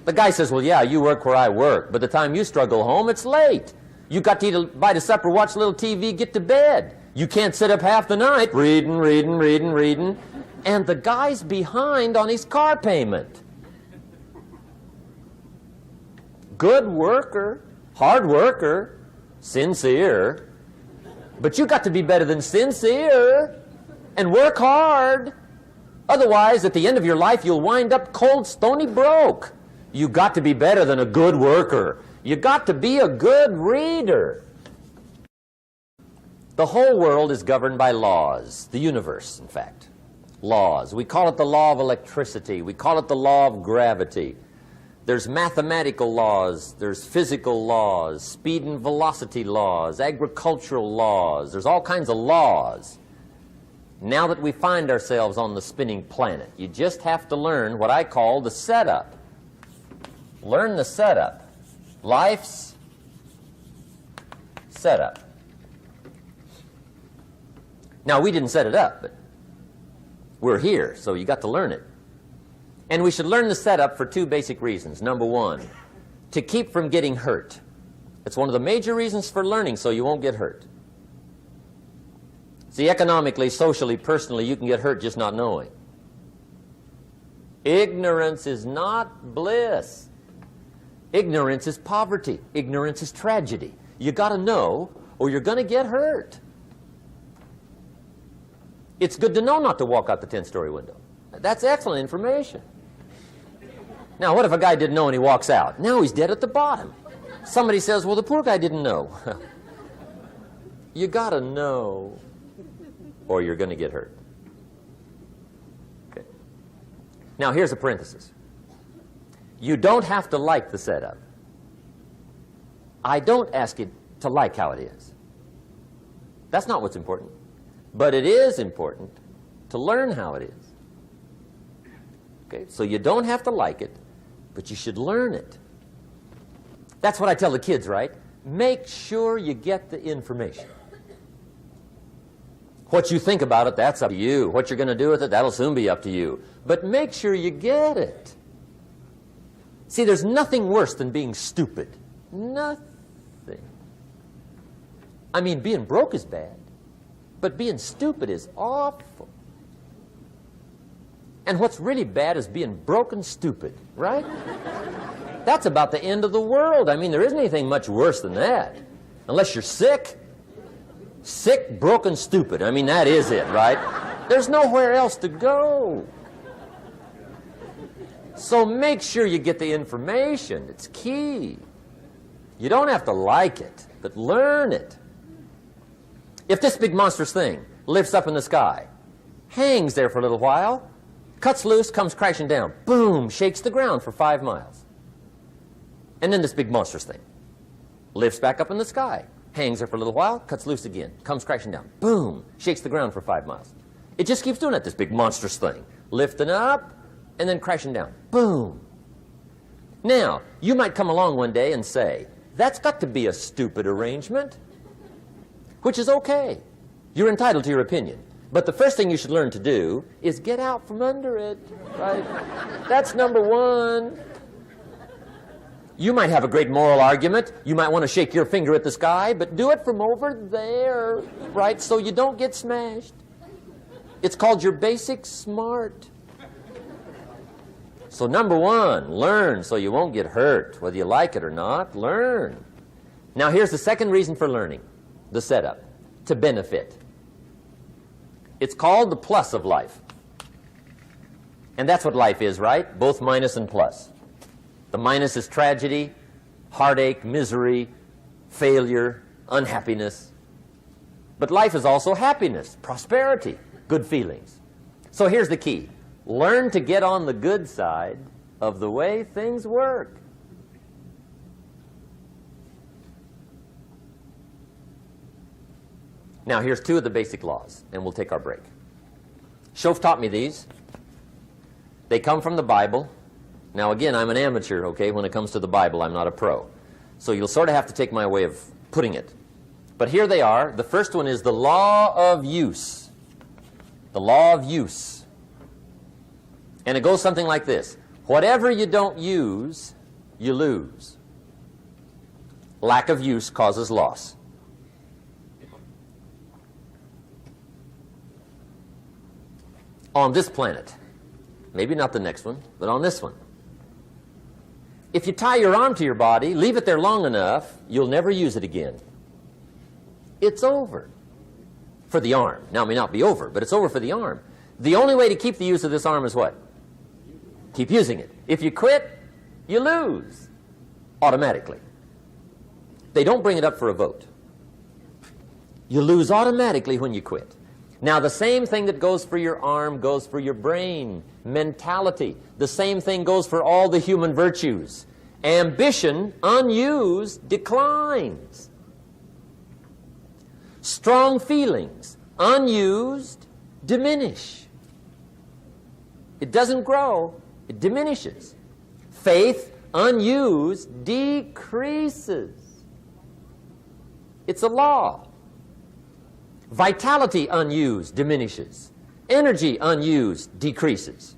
The guy says, well, yeah, you work where I work. By the time you struggle home, it's late. You got to eat a bite of supper, watch a little TV, get to bed. You can't sit up half the night reading. And the guy's behind on his car payment. Good worker, hard worker, sincere. But you got to be better than sincere and work hard. Otherwise, at the end of your life, you'll wind up cold, stony broke. You got to be better than a good worker. You got to be a good reader. The whole world is governed by laws. The universe, in fact. Laws. We call it the law of electricity. We call it the law of gravity. There's mathematical laws. There's physical laws. Speed and velocity laws. Agricultural laws. There's all kinds of laws. Now that we find ourselves on the spinning planet, you just have to learn what I call the setup. Learn the setup. Life's setup. Now, we didn't set it up, but we're here, so you got to learn it. And we should learn the setup for 2 basic reasons. Number 1, to keep from getting hurt. It's one of the major reasons for learning, so you won't get hurt. See, economically, socially, personally, you can get hurt just not knowing. Ignorance is not bliss. Ignorance is poverty. Ignorance is tragedy. You got to know, or you're going to get hurt. It's good to know not to walk out the 10-story window. That's excellent information. Now, what if a guy didn't know and he walks out? Now he's dead at the bottom. Somebody says, well, the poor guy didn't know. You got to know, or you're going to get hurt. Okay. Now, here's a parenthesis. You don't have to like the setup. I don't ask you to like how it is. That's not what's important. But it is important to learn how it is. Okay? So you don't have to like it, but you should learn it. That's what I tell the kids, right? Make sure you get the information. What you think about it, that's up to you. What you're going to do with it, that'll soon be up to you. But make sure you get it. See, there's nothing worse than being stupid. Nothing. I mean, being broke is bad, but being stupid is awful. And what's really bad is being broke and stupid, right? That's about the end of the world. I mean, there isn't anything much worse than that. Unless you're sick. Sick, broken, stupid. I mean, that is it, right? There's nowhere else to go. So make sure you get the information. It's key. You don't have to like it, but learn it. If this big monstrous thing lifts up in the sky, hangs there for a little while, cuts loose, comes crashing down, boom, shakes the ground for 5 miles. And then this big monstrous thing lifts back up in the sky, hangs there for a little while, cuts loose again, comes crashing down, boom, shakes the ground for 5 miles. It just keeps doing that, this big monstrous thing, lifting up and then crashing down, boom. Now, you might come along one day and say, that's got to be a stupid arrangement, which is okay. You're entitled to your opinion. But the first thing you should learn to do is get out from under it, right? That's number one. You might have a great moral argument. You might want to shake your finger at the sky, but do it from over there, right, so you don't get smashed. It's called your basic smart. So number one, learn so you won't get hurt. Whether you like it or not, learn. Now here's the second reason for learning, the setup, to benefit. It's called the plus of life. And that's what life is, right? Both minus and plus. The minus is tragedy, heartache, misery, failure, unhappiness. But life is also happiness, prosperity, good feelings. So here's the key. Learn to get on the good side of the way things work. Now, here's 2 of the basic laws, and we'll take our break. Schoaf taught me these. They come from the Bible. Now, again, I'm an amateur, okay? When it comes to the Bible, I'm not a pro. So you'll sort of have to take my way of putting it. But here they are. The first one is the law of use. The law of use. And it goes something like this. Whatever you don't use, you lose. Lack of use causes loss. On this planet, maybe not the next one, but on this one, if you tie your arm to your body, leave it there long enough, you'll never use it again. It's over for the arm. Now, it may not be over, but it's over for the arm. The only way to keep the use of this arm is what? Keep using it. If you quit, you lose automatically. They don't bring it up for a vote. You lose automatically when you quit. Now, the same thing that goes for your arm goes for your brain, mentality. The same thing goes for all the human virtues. Ambition, unused, declines. Strong feelings, unused, diminish. It doesn't grow, it diminishes. Faith, unused, decreases. It's a law. Vitality unused diminishes. Energy unused decreases.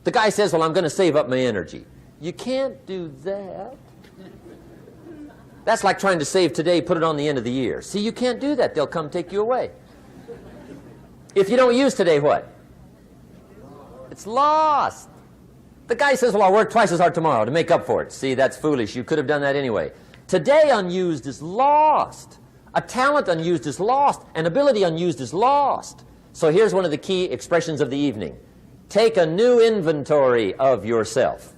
The guy says, well, I'm going to save up my energy. You can't do that. That's like trying to save today, put it on the end of the year. See, you can't do that. They'll come take you away. If you don't use today, what? It's lost. The guy says, well, I'll work twice as hard tomorrow to make up for it. See, that's foolish. You could have done that anyway. Today unused is lost. A talent unused is lost. An ability unused is lost. So here's one of the key expressions of the evening. Take a new inventory of yourself.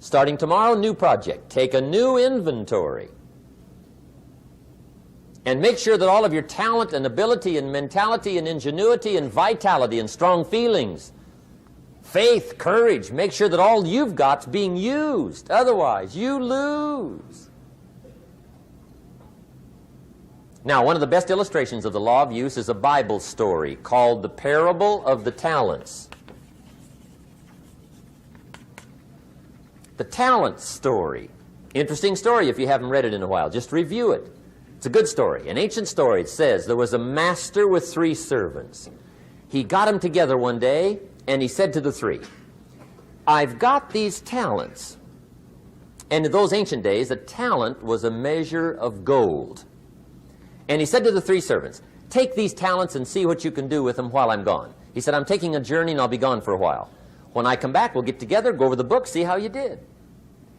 Starting tomorrow, new project. Take a new inventory. And make sure that all of your talent and ability and mentality and ingenuity and vitality and strong feelings, faith, courage, make sure that all you've got's being used. Otherwise, you lose. Now, one of the best illustrations of the law of use is a Bible story called the Parable of the Talents. The talent story. Interesting story if you haven't read it in a while. Just review it. It's a good story. An ancient story. It says there was a master with 3 servants. He got them together one day and he said to the 3, I've got these talents. And in those ancient days, a talent was a measure of gold. And he said to the 3 servants, take these talents and see what you can do with them while I'm gone. He said, I'm taking a journey and I'll be gone for a while. When I come back, we'll get together, go over the book, see how you did.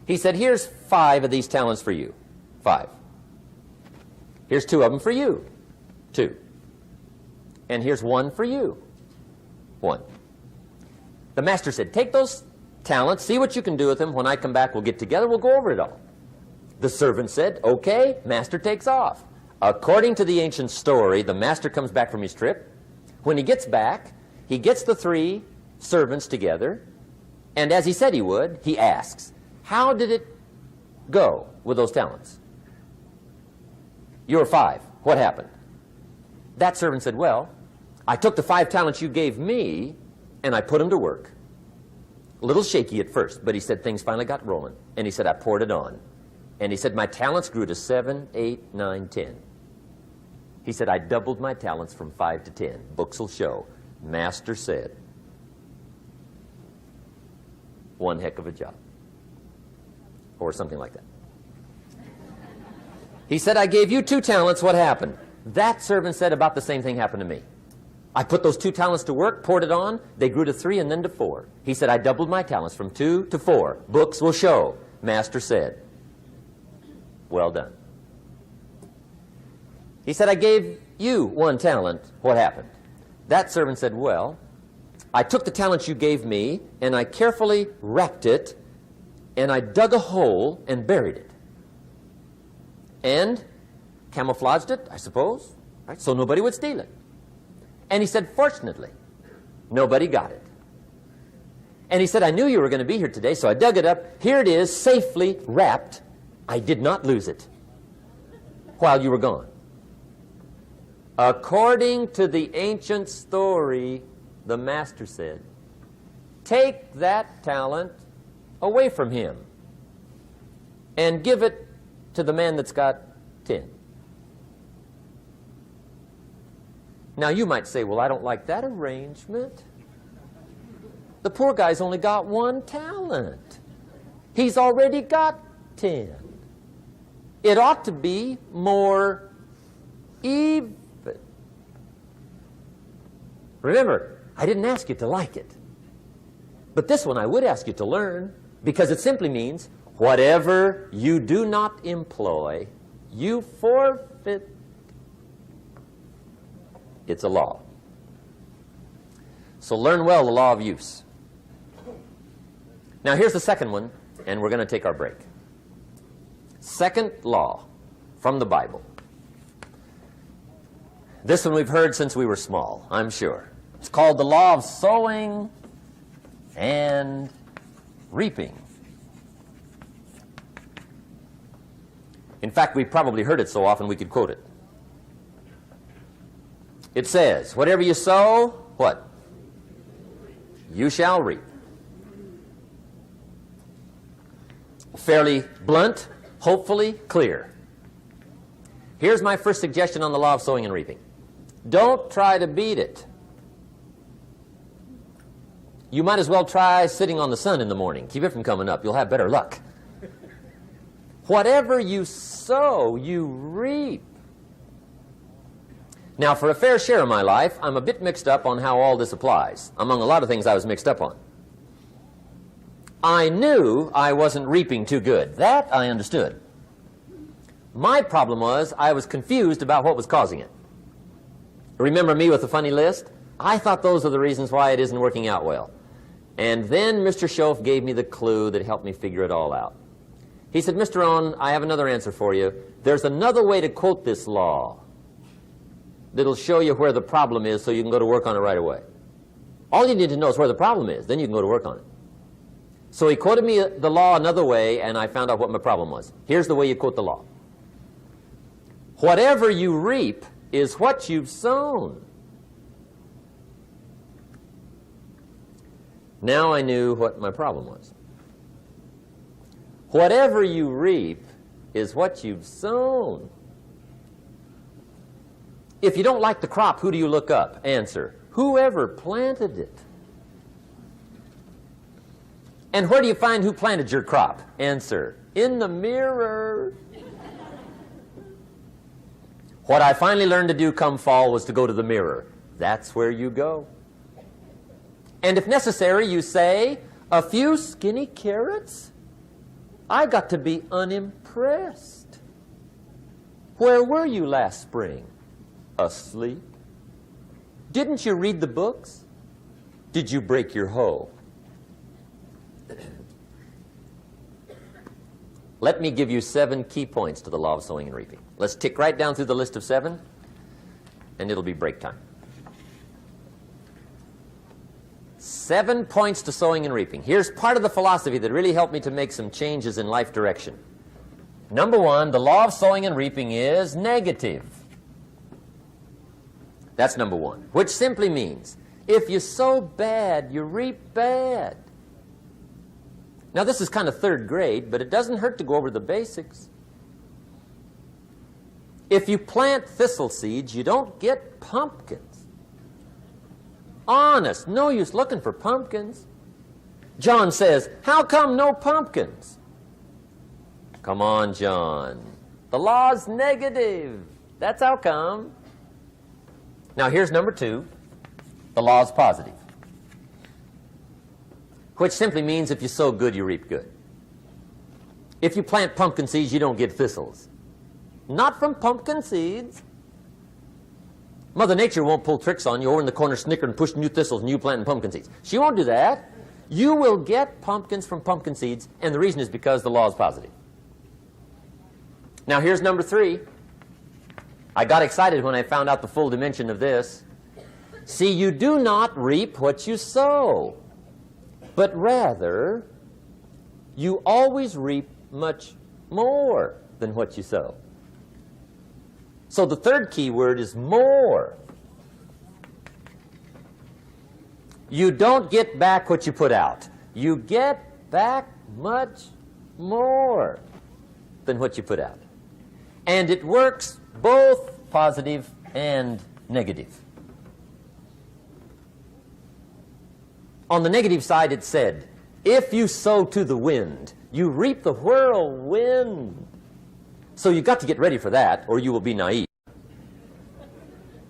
He said, here's 5 of these talents for you. 5. Here's 2 of them for you. 2. And here's 1 for you. 1. The master said, take those talents, see what you can do with them. When I come back, we'll get together, we'll go over it all. The servant said, okay, master takes off. According to the ancient story, the master comes back from his trip. When he gets back, he gets the 3 servants together, and as he said he would, he asks, how did it go with those talents? You were 5. What happened? That servant said, well, I took the 5 talents you gave me, and I put them to work. A little shaky at first, but he said things finally got rolling. And he said, I poured it on. And he said, my talents grew to 7, 8, 9, 10. He said, I doubled my talents from 5 to 10. Books will show. Master said, one heck of a job. Or something like that. He said, I gave you 2 talents. What happened? That servant said, about the same thing happened to me. I put those 2 talents to work, poured it on. They grew to 3 and then to 4. He said, I doubled my talents from 2 to 4. Books will show. Master said, well done. He said, I gave you 1 talent. What happened? That servant said, well, I took the talents you gave me, and I carefully wrapped it, and I dug a hole and buried it. And camouflaged it, I suppose, right, so nobody would steal it. And he said, fortunately, nobody got it. And he said, I knew you were going to be here today, so I dug it up. Here it is, safely wrapped. I did not lose it while you were gone. According to the ancient story, the master said, take that talent away from him and give it to the man that's got 10. Now you might say, well, I don't like that arrangement. The poor guy's only got 1 talent. He's already got 10. It ought to be more even. Remember, I didn't ask you to like it. But this one I would ask you to learn, because it simply means whatever you do not employ, you forfeit. It's a law. So learn well the law of use. Now here's the second one, and we're going to take our break. Second law from the Bible. This one we've heard since we were small, I'm sure. It's called the law of sowing and reaping. In fact, we've probably heard it so often we could quote it. It says, whatever you sow, what? You shall reap. Fairly blunt, hopefully clear. Here's my first suggestion on the law of sowing and reaping. Don't try to beat it. You might as well try sitting on the sun in the morning. Keep it from coming up. You'll have better luck. Whatever you sow, you reap. Now, for a fair share of my life, I'm a bit mixed up on how all this applies. Among a lot of things I was mixed up on. I knew I wasn't reaping too good. That I understood. My problem was I was confused about what was causing it. Remember me with the funny list? I thought those are the reasons why it isn't working out well. And then Mr. Schoaf gave me the clue that helped me figure it all out. He said, Mr. Rohn, I have another answer for you. There's another way to quote this law that'll show you where the problem is so you can go to work on it right away. All you need to know is where the problem is. Then you can go to work on it. So he quoted me the law another way, and I found out what my problem was. Here's the way you quote the law. Whatever you reap is what you've sown. Now I knew what my problem was. Whatever you reap is what you've sown. If you don't like the crop, who do you look up? Answer, whoever planted it. And where do you find who planted your crop? Answer, in the mirror. What I finally learned to do come fall was to go to the mirror. That's where you go. And if necessary, you say, a few skinny carrots? I got to be unimpressed. Where were you last spring? Asleep. Didn't you read the books? Did you break your hoe? Let me give you 7 key points to the law of sowing and reaping. Let's tick right down through the list of 7, and it'll be break time. 7 points to sowing and reaping. Here's part of the philosophy that really helped me to make some changes in life direction. Number 1, the law of sowing and reaping is negative. That's number 1, which simply means if you sow bad, you reap bad. Now, this is kind of 3rd grade, but it doesn't hurt to go over the basics. If you plant thistle seeds, you don't get pumpkins. Honest, no use looking for pumpkins. John says, how come no pumpkins? Come on, John. The law's negative. That's how come. Now, here's number 2. The law's positive, which simply means if you sow good, you reap good. If you plant pumpkin seeds, you don't get thistles. Not from pumpkin seeds. Mother Nature won't pull tricks on you over in the corner snickering and pushing new thistles and you planting pumpkin seeds. She won't do that. You will get pumpkins from pumpkin seeds, and the reason is because the law is positive. Now, here's number 3. I got excited when I found out the full dimension of this. See, you do not reap what you sow, but rather you always reap much more than what you sow. So the 3rd key word is more. You don't get back what you put out. You get back much more than what you put out. And it works both positive and negative. On the negative side, it said, if you sow to the wind, you reap the whirlwind. So you've got to get ready for that, or you will be naive.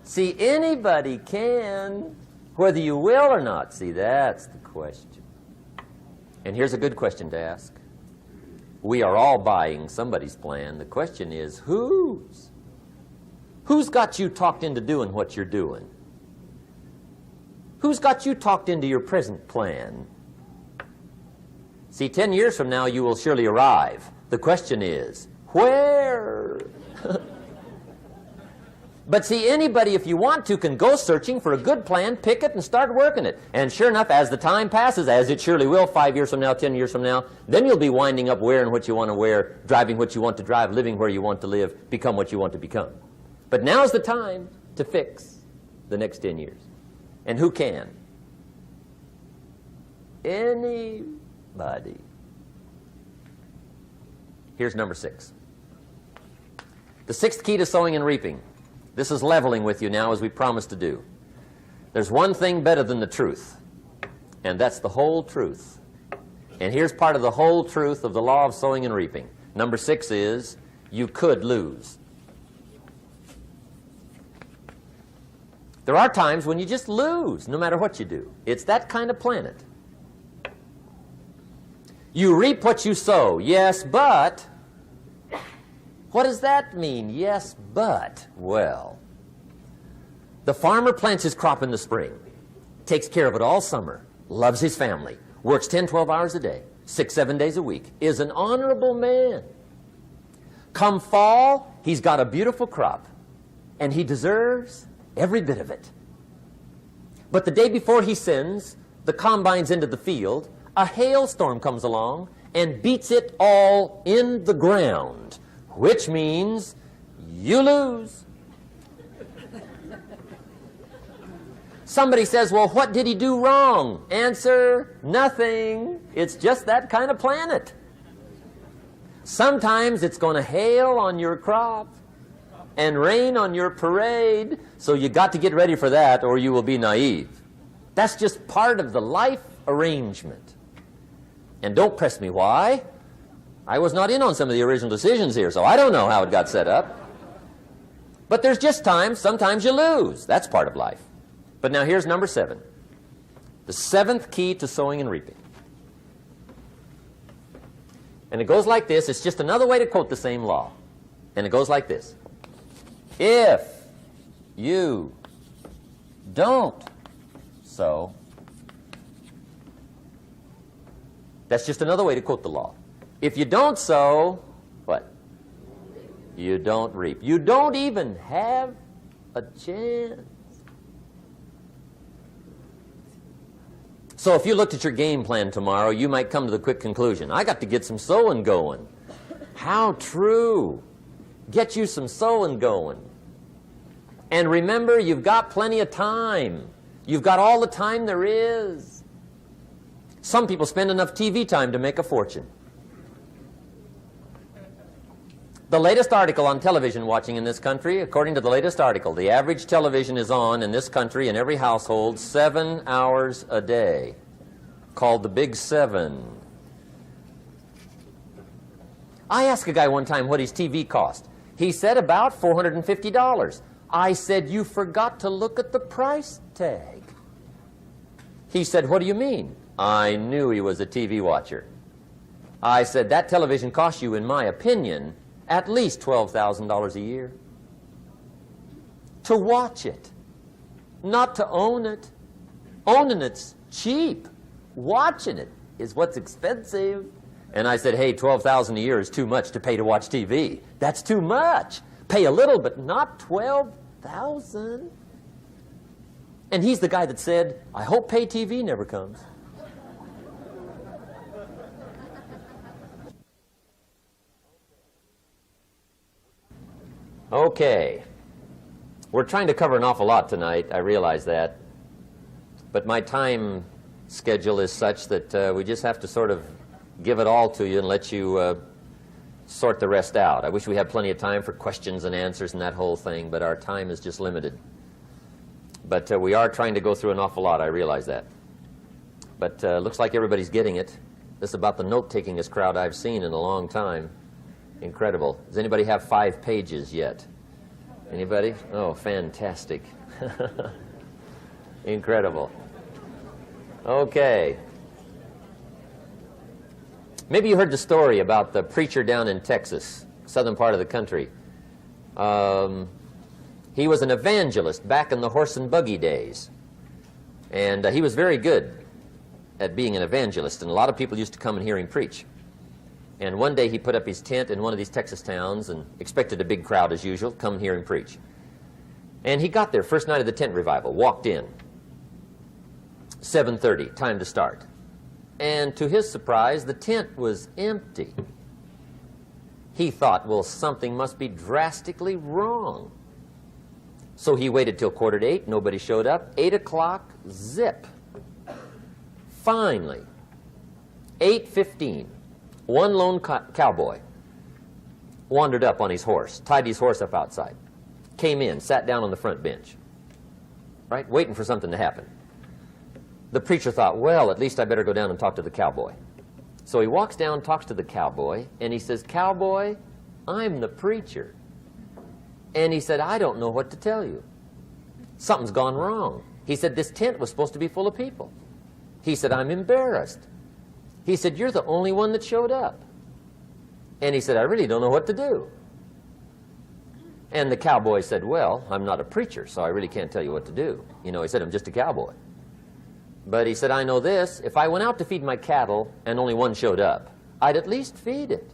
See, anybody can, whether you will or not. See, that's the question. And here's a good question to ask. We are all buying somebody's plan. The question is, whose? Who's got you talked into doing what you're doing? Who's got you talked into your present plan? See, 10 years from now, you will surely arrive. The question is, where? But see, anybody, if you want to, can go searching for a good plan, pick it, and start working it. And sure enough, as the time passes, as it surely will 5 years from now, 10 years from now, then you'll be winding up wearing what you want to wear, driving what you want to drive, living where you want to live, become what you want to become. But now's the time to fix the next 10 years. And who can? Anybody. Here's number 6. The 6th key to sowing and reaping. This is leveling with you now, as we promised to do. There's one thing better than the truth, and that's the whole truth. And here's part of the whole truth of the law of sowing and reaping. Number 6 is, you could lose. There are times when you just lose, no matter what you do. It's that kind of planet. You reap what you sow. Yes, but... what does that mean? Yes, but... well, the farmer plants his crop in the spring, takes care of it all summer, loves his family, works 10, 12 hours a day, 6, 7 days a week, is an honorable man. Come fall, he's got a beautiful crop, and he deserves every bit of it. But the day before he sends the combines into the field, a hailstorm comes along and beats it all in the ground, which means you lose. Somebody says, well, what did he do wrong? Answer, nothing. It's just that kind of planet. Sometimes it's going to hail on your crop and rain on your parade, so you got to get ready for that or you will be naive. That's just part of the life arrangement. And don't press me why. I was not in on some of the original decisions here, so I don't know how it got set up. But there's just times, sometimes you lose. That's part of life. But now here's number 7. The 7th key to sowing and reaping. And it goes like this. It's just another way to quote the same law. And it goes like this. If you don't sow, that's just another way to quote the law. If you don't sow, what? You don't reap. You don't even have a chance. So if you looked at your game plan tomorrow, you might come to the quick conclusion, I got to get some sowing going. How true. Get you some sowing going. And remember, you've got plenty of time. You've got all the time there is. Some people spend enough TV time to make a fortune. The latest article on television watching in this country, according to the latest article, the average television is on in this country in every household 7 hours a day, called the Big 7. I asked a guy one time what his TV cost. He said about $450. I said, you forgot to look at the price tag. He said, what do you mean? I knew he was a TV watcher. I said, that television costs you, in my opinion, at least $12,000 a year. To watch it, not to own it. Owning it's cheap. Watching it is what's expensive. And I said, hey, $12,000 a year is too much to pay to watch TV. That's too much. Pay a little, but not $12,000. And he's the guy that said, I hope pay TV never comes. Okay. We're trying to cover an awful lot tonight. I realize that. But my time schedule is such that we just have to sort of give it all to you and let you sort the rest out. I wish we had plenty of time for questions and answers and that whole thing, but our time is just limited. But we are trying to go through an awful lot. I realize that. But looks like everybody's getting it. This is about the note-takingest crowd I've seen in a long time. Incredible. Does anybody have 5 pages yet? Anybody? Oh, fantastic. Incredible. Okay. Maybe you heard the story about the preacher down in Texas, southern part of the country. He was an evangelist back in the horse and buggy days. And he was very good at being an evangelist, and a lot of people used to come and hear him preach. And one day he put up his tent in one of these Texas towns and expected a big crowd as usual, come and hear him preach. And he got there, first night of the tent revival, walked in. 7:30, time to start. And to his surprise, the tent was empty. He thought, well, something must be drastically wrong. So he waited till 7:45, nobody showed up. 8 o'clock, zip. Finally, 8:15. One lone cowboy wandered up on his horse, tied his horse up outside, came in, sat down on the front bench, right, waiting for something to happen. The preacher thought, well, at least I better go down and talk to the cowboy. So he walks down, talks to the cowboy, and he says, cowboy, I'm the preacher. And he said, I don't know what to tell you. Something's gone wrong. He said, this tent was supposed to be full of people. He said, I'm embarrassed. He said, you're the only one that showed up. And he said, I really don't know what to do. And the cowboy said, well, I'm not a preacher, so I really can't tell you what to do. You know, he said, I'm just a cowboy. But he said, I know this, if I went out to feed my cattle and only one showed up, I'd at least feed it.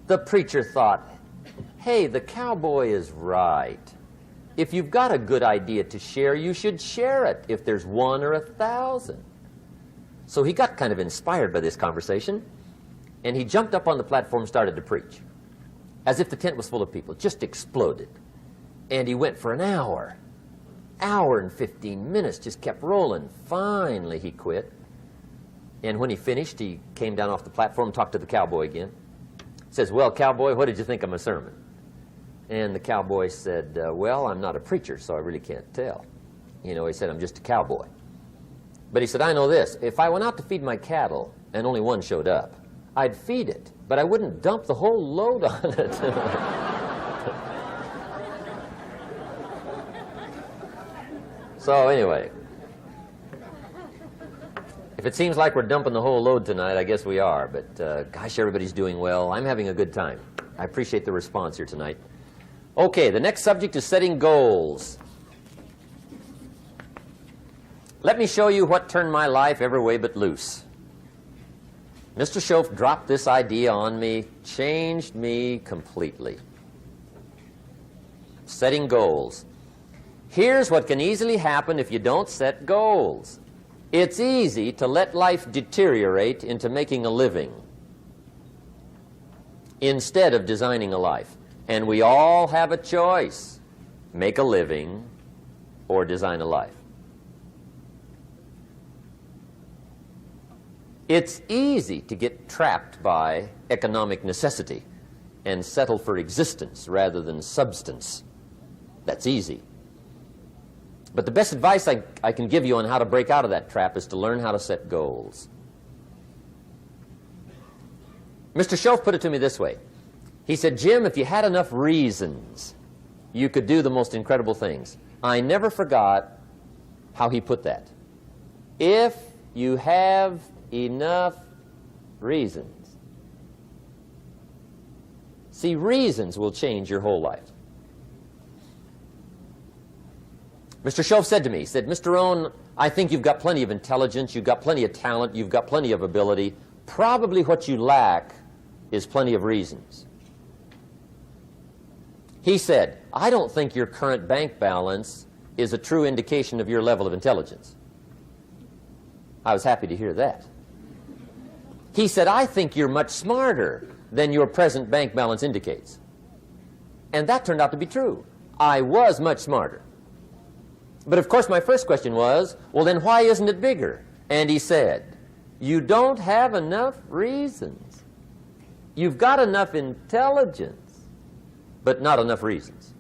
The preacher thought, hey, the cowboy is right. If you've got a good idea to share, you should share it, if there's 1 or 1,000. So he got kind of inspired by this conversation, and he jumped up on the platform and started to preach, as if the tent was full of people, just exploded. And he went for an hour and 15 minutes, just kept rolling. Finally, he quit. And when he finished, he came down off the platform, talked to the cowboy again. Says, well, cowboy, what did you think of my sermon? And the cowboy said, well, I'm not a preacher, so I really can't tell. You know, he said, I'm just a cowboy. But he said, I know this. If I went out to feed my cattle and only one showed up, I'd feed it, but I wouldn't dump the whole load on it. So anyway, if it seems like we're dumping the whole load tonight, I guess we are. But gosh, everybody's doing well. I'm having a good time. I appreciate the response here tonight. Okay, the next subject is setting goals. Let me show you what turned my life every way but loose. Mr. Schoaf dropped this idea on me, changed me completely. Setting goals. Here's what can easily happen if you don't set goals. It's easy to let life deteriorate into making a living instead of designing a life. And we all have a choice: make a living or design a life. It's easy to get trapped by economic necessity and settle for existence rather than substance. That's easy. But the best advice I can give you on how to break out of that trap is to learn how to set goals. Mr. Schoaf put it to me this way. He said, Jim, if you had enough reasons, you could do the most incredible things. I never forgot how he put that. If you have enough reasons. See, reasons will change your whole life. Mr. Schoaf said to me, he said, Mr. Rohn, I think you've got plenty of intelligence, you've got plenty of talent, you've got plenty of ability. Probably what you lack is plenty of reasons. He said, I don't think your current bank balance is a true indication of your level of intelligence. I was happy to hear that. He said, I think you're much smarter than your present bank balance indicates. And that turned out to be true. I was much smarter. But of course my first question was, well then why isn't it bigger? And he said, you don't have enough reasons. You've got enough intelligence, but not enough reasons.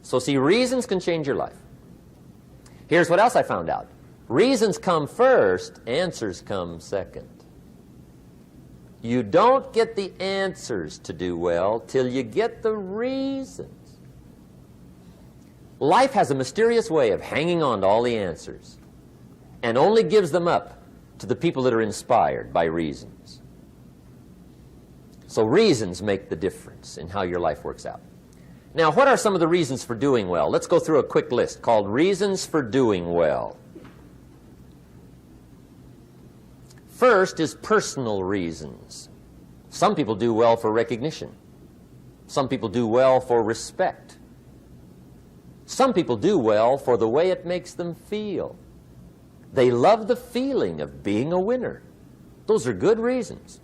So see, reasons can change your life. Here's what else I found out. Reasons come first, answers come second. You don't get the answers to do well till you get the reasons. Life has a mysterious way of hanging on to all the answers and only gives them up to the people that are inspired by reasons. So reasons make the difference in how your life works out. Now, what are some of the reasons for doing well? Let's go through a quick list called Reasons for Doing Well. First is personal reasons. Some people do well for recognition. Some people do well for respect. Some people do well for the way it makes them feel. They love the feeling of being a winner. Those are good reasons.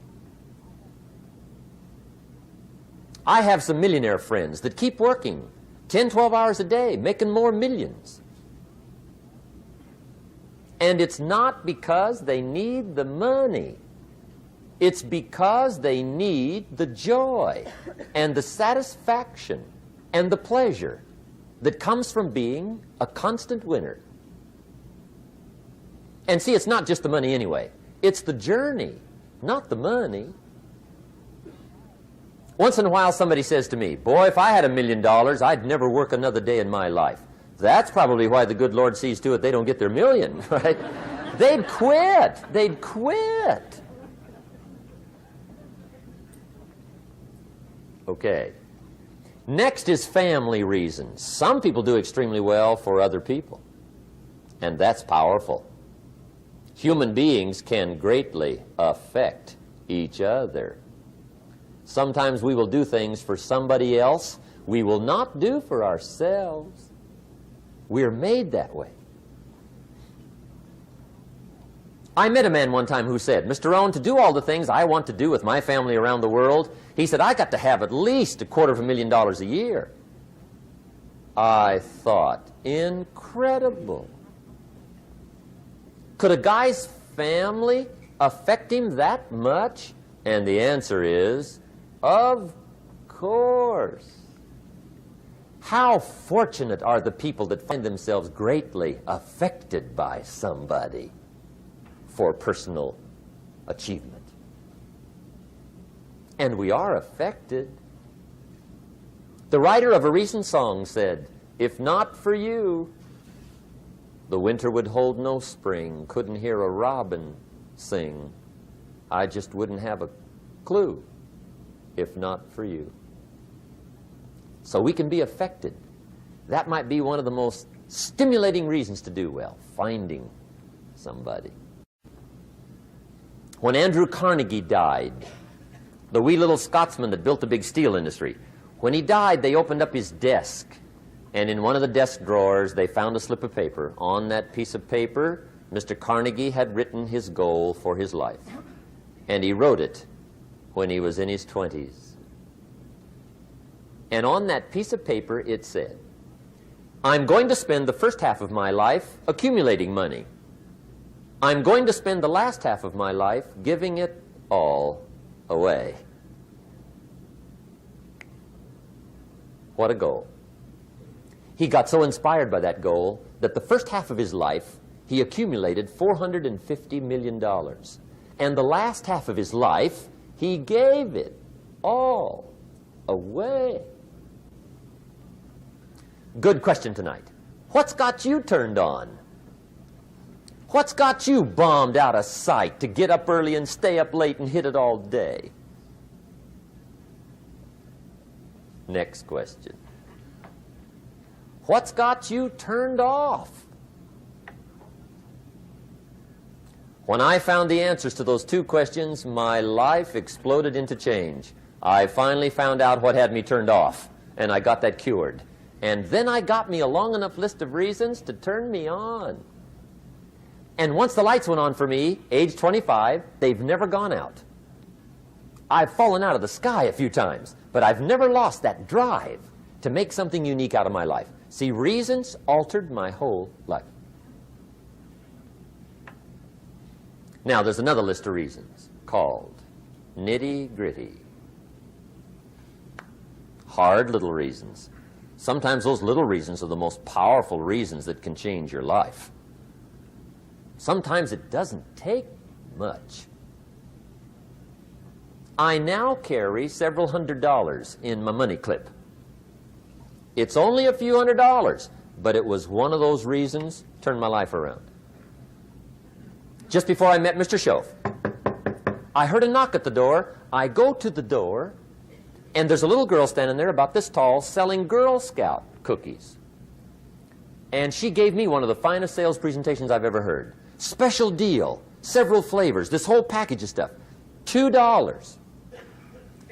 I have some millionaire friends that keep working 10, 12 hours a day, making more millions. And it's not because they need the money. It's because they need the joy and the satisfaction and the pleasure that comes from being a constant winner. And see, it's not just the money anyway. It's the journey, not the money. Once in a while somebody says to me, boy, if I had $1 million, I'd never work another day in my life. That's probably why the good Lord sees to it they don't get their million, right? They'd quit. They'd quit. Okay. Next is family reasons. Some people do extremely well for other people, and that's powerful. Human beings can greatly affect each other. Sometimes we will do things for somebody else we will not do for ourselves. We're made that way. I met a man one time who said, Mr. Rohn, to do all the things I want to do with my family around the world, he said, I got to have at least $250,000 a year. I thought, incredible. Could a guy's family affect him that much? And the answer is, of course. How fortunate are the people that find themselves greatly affected by somebody for personal achievement. And we are affected. The writer of a recent song said, "If not for you, the winter would hold no spring, couldn't hear a robin sing. I just wouldn't have a clue if not for you." So we can be affected. That might be one of the most stimulating reasons to do well, finding somebody. When Andrew Carnegie died, the wee little Scotsman that built the big steel industry, when he died, they opened up his desk, and in one of the desk drawers, they found a slip of paper. On that piece of paper, Mr. Carnegie had written his goal for his life, and he wrote it when he was in his 20s. And on that piece of paper, it said, "I'm going to spend the first half of my life accumulating money. I'm going to spend the last half of my life giving it all away." What a goal. He got so inspired by that goal that the first half of his life, he accumulated $450 million. And the last half of his life, he gave it all away. Good question tonight. What's got you turned on? What's got you bombed out of sight to get up early and stay up late and hit it all day? Next question. What's got you turned off? When I found the answers to those two questions, my life exploded into change. I finally found out what had me turned off, and I got that cured. And then I got me a long enough list of reasons to turn me on. And once the lights went on for me, age 25, they've never gone out. I've fallen out of the sky a few times, but I've never lost that drive to make something unique out of my life. See, reasons altered my whole life. Now, there's another list of reasons called nitty-gritty. Hard little reasons. Sometimes those little reasons are the most powerful reasons that can change your life. Sometimes it doesn't take much. I now carry several $100s in my money clip. It's only a few $100s, but it was one of those reasons turned my life around. Just before I met Mr. Schoaf, I heard a knock at the door. I go to the door, and there's a little girl standing there about this tall selling Girl Scout cookies. And she gave me one of the finest sales presentations I've ever heard. Special deal, several flavors, this whole package of stuff, $2.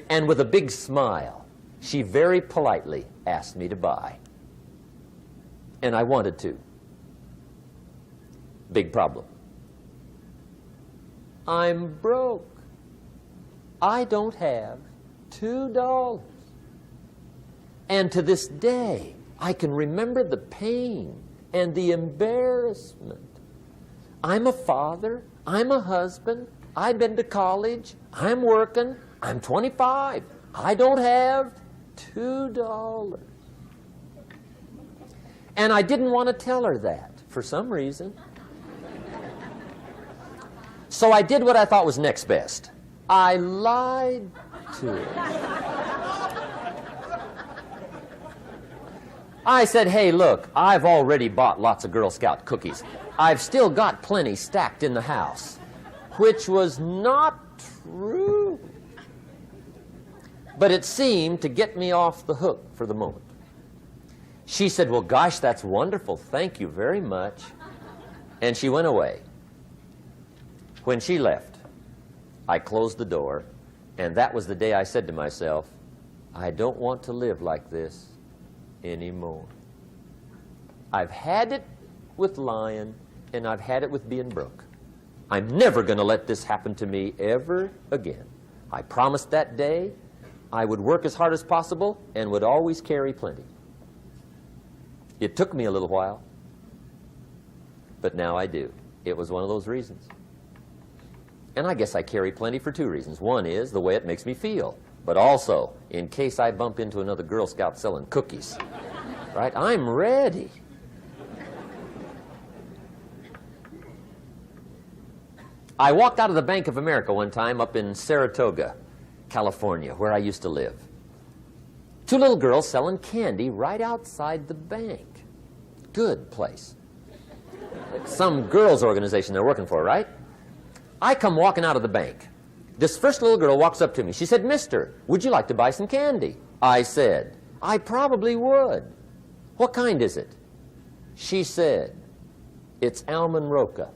And with a big smile, she very politely asked me to buy. And I wanted to. Big problem. I'm broke. I don't have $2. And to this day, I can remember the pain and the embarrassment. I'm a father. I'm a husband. I've been to college. I'm working. I'm 25. I don't have $2. And I didn't want to tell her that for some reason. So I did what I thought was next best. I lied to her. I said, "Hey, look, I've already bought lots of Girl Scout cookies. I've still got plenty stacked in the house," which was not true. But it seemed to get me off the hook for the moment. She said, "Well, gosh, that's wonderful. Thank you very much." And she went away. When she left, I closed the door, and that was the day I said to myself, I don't want to live like this anymore. I've had it with lying, and I've had it with being broke. I'm never going to let this happen to me ever again. I promised that day I would work as hard as possible and would always carry plenty. It took me a little while, but now I do. It was one of those reasons. And I guess I carry plenty for two reasons. One is the way it makes me feel, but also in case I bump into another Girl Scout selling cookies. Right? I'm ready. I walked out of the Bank of America one time up in Saratoga, California, where I used to live. Two little girls selling candy right outside the bank. Good place. Some girls' organization they're working for, right? I come walking out of the bank. This first little girl walks up to me. She said, "Mister, would you like to buy some candy?" I said, "I probably would." "What kind is it?" She said, "It's almond roca."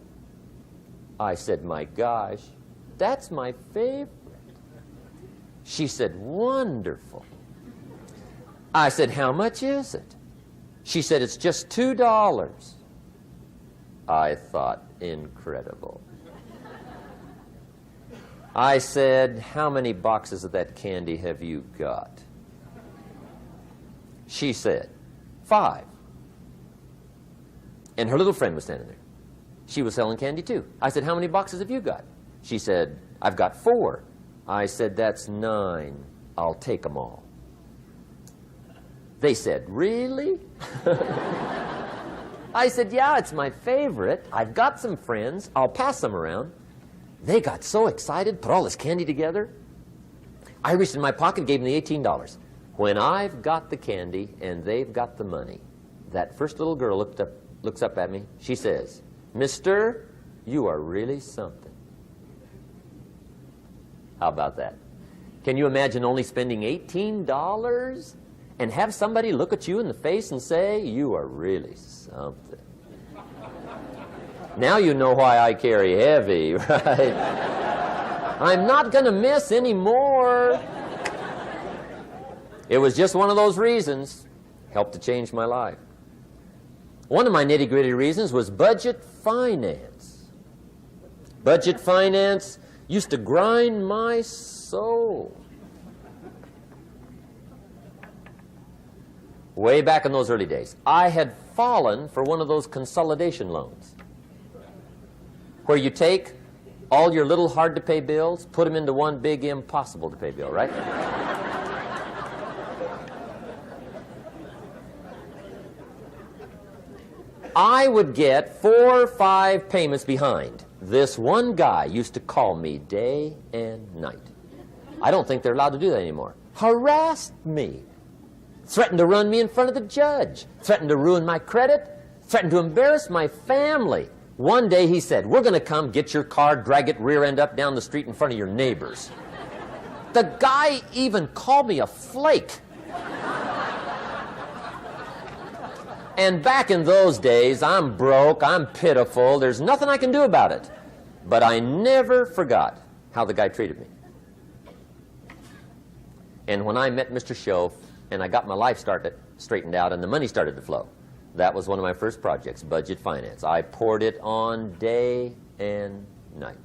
I said, "My gosh, that's my favorite." She said, "Wonderful." I said, "How much is it?" She said, "It's just $2. I thought, incredible. I said, "How many boxes of that candy have you got?" She said, 5. And her little friend was standing there. She was selling candy too. I said, "How many boxes have you got?" She said, "I've got 4. I said, "That's 9. I'll take them all." They said, "Really?" I said, "Yeah, it's my favorite. I've got some friends. I'll pass them around." They got so excited, put all this candy together. I reached in my pocket, gave them the $18. When I've got the candy and they've got the money, that first little girl looks up at me. She says, "Mister, you are really something." How about that? Can you imagine only spending $18 and have somebody look at you in the face and say, "You are really something"? Now you know why I carry heavy, right? I'm not going to miss anymore. It was just one of those reasons. Helped to change my life. One of my nitty-gritty reasons was budget finance. Budget finance used to grind my soul. Way back in those early days, I had fallen for one of those consolidation loans, where you take all your little hard-to-pay bills, put them into one big impossible-to-pay bill, right? I would get 4 or 5 payments behind. This one guy used to call me day and night. I don't think they're allowed to do that anymore. Harassed me. Threatened to run me in front of the judge. Threatened to ruin my credit. Threatened to embarrass my family. One day he said, "We're going to come get your car, drag it rear end up down the street in front of your neighbors." The guy even called me a flake. And back in those days, I'm broke, I'm pitiful, there's nothing I can do about it. But I never forgot how the guy treated me. And when I met Mr. Schoaf and I got my life straightened out and the money started to flow, that was one of my first projects, budget finance. I poured it on day and night.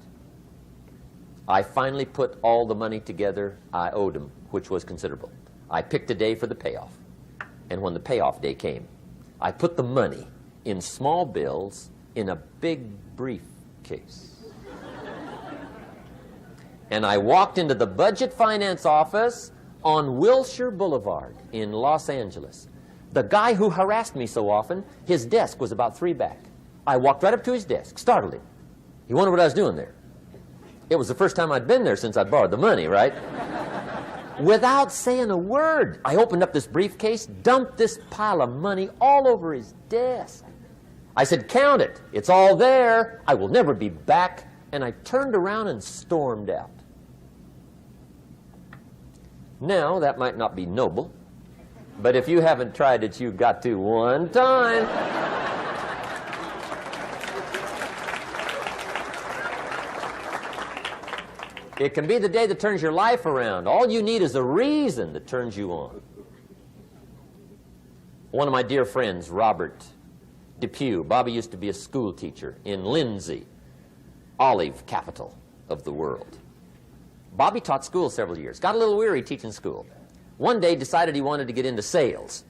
I finally put all the money together I owed him, which was considerable. I picked a day for the payoff. And when the payoff day came, I put the money in small bills in a big briefcase. And I walked into the budget finance office on Wilshire Boulevard in Los Angeles. The guy who harassed me so often, his desk was about 3 back. I walked right up to his desk, startled him. He wondered what I was doing there. It was the first time I'd been there since I borrowed the money, right? Without saying a word, I opened up this briefcase, dumped this pile of money all over his desk. I said, "Count it. It's all there. I will never be back." And I turned around and stormed out. Now, that might not be noble, but if you haven't tried it, you've got to one time. It can be the day that turns your life around. All you need is a reason that turns you on. One of my dear friends, Robert Depew, Bobby used to be a school teacher in Lindsay, olive capital of the world. Bobby taught school several years, got a little weary teaching school. One day decided he wanted to get into sales.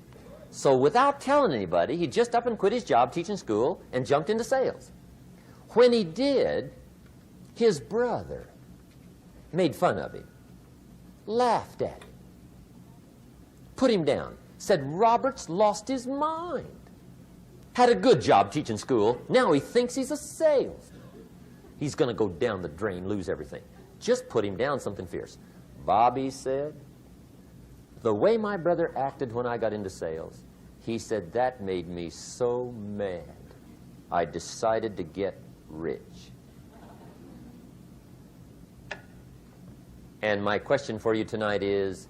So without telling anybody, he just up and quit his job teaching school and jumped into sales. When he did, His brother made fun of him, laughed at him, put him down, said Robert's lost his mind. Had a good job teaching school. Now he thinks he's a salesman. He's going to go down the drain, lose everything. Just put him down something fierce. Bobby said, the way my brother acted when I got into sales, he said, that made me so mad. I decided to get rich. And my question for you tonight is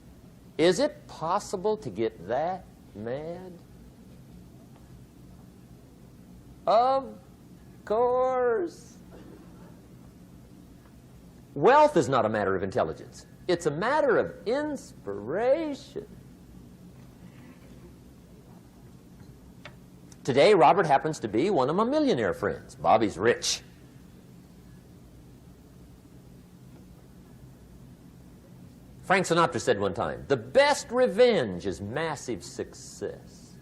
it possible to get that mad? Of course. Wealth is not a matter of intelligence. It's a matter of inspiration. Today, Robert happens to be one of my millionaire friends. Bobby's rich. Frank Sinatra said one time, the best revenge is massive success.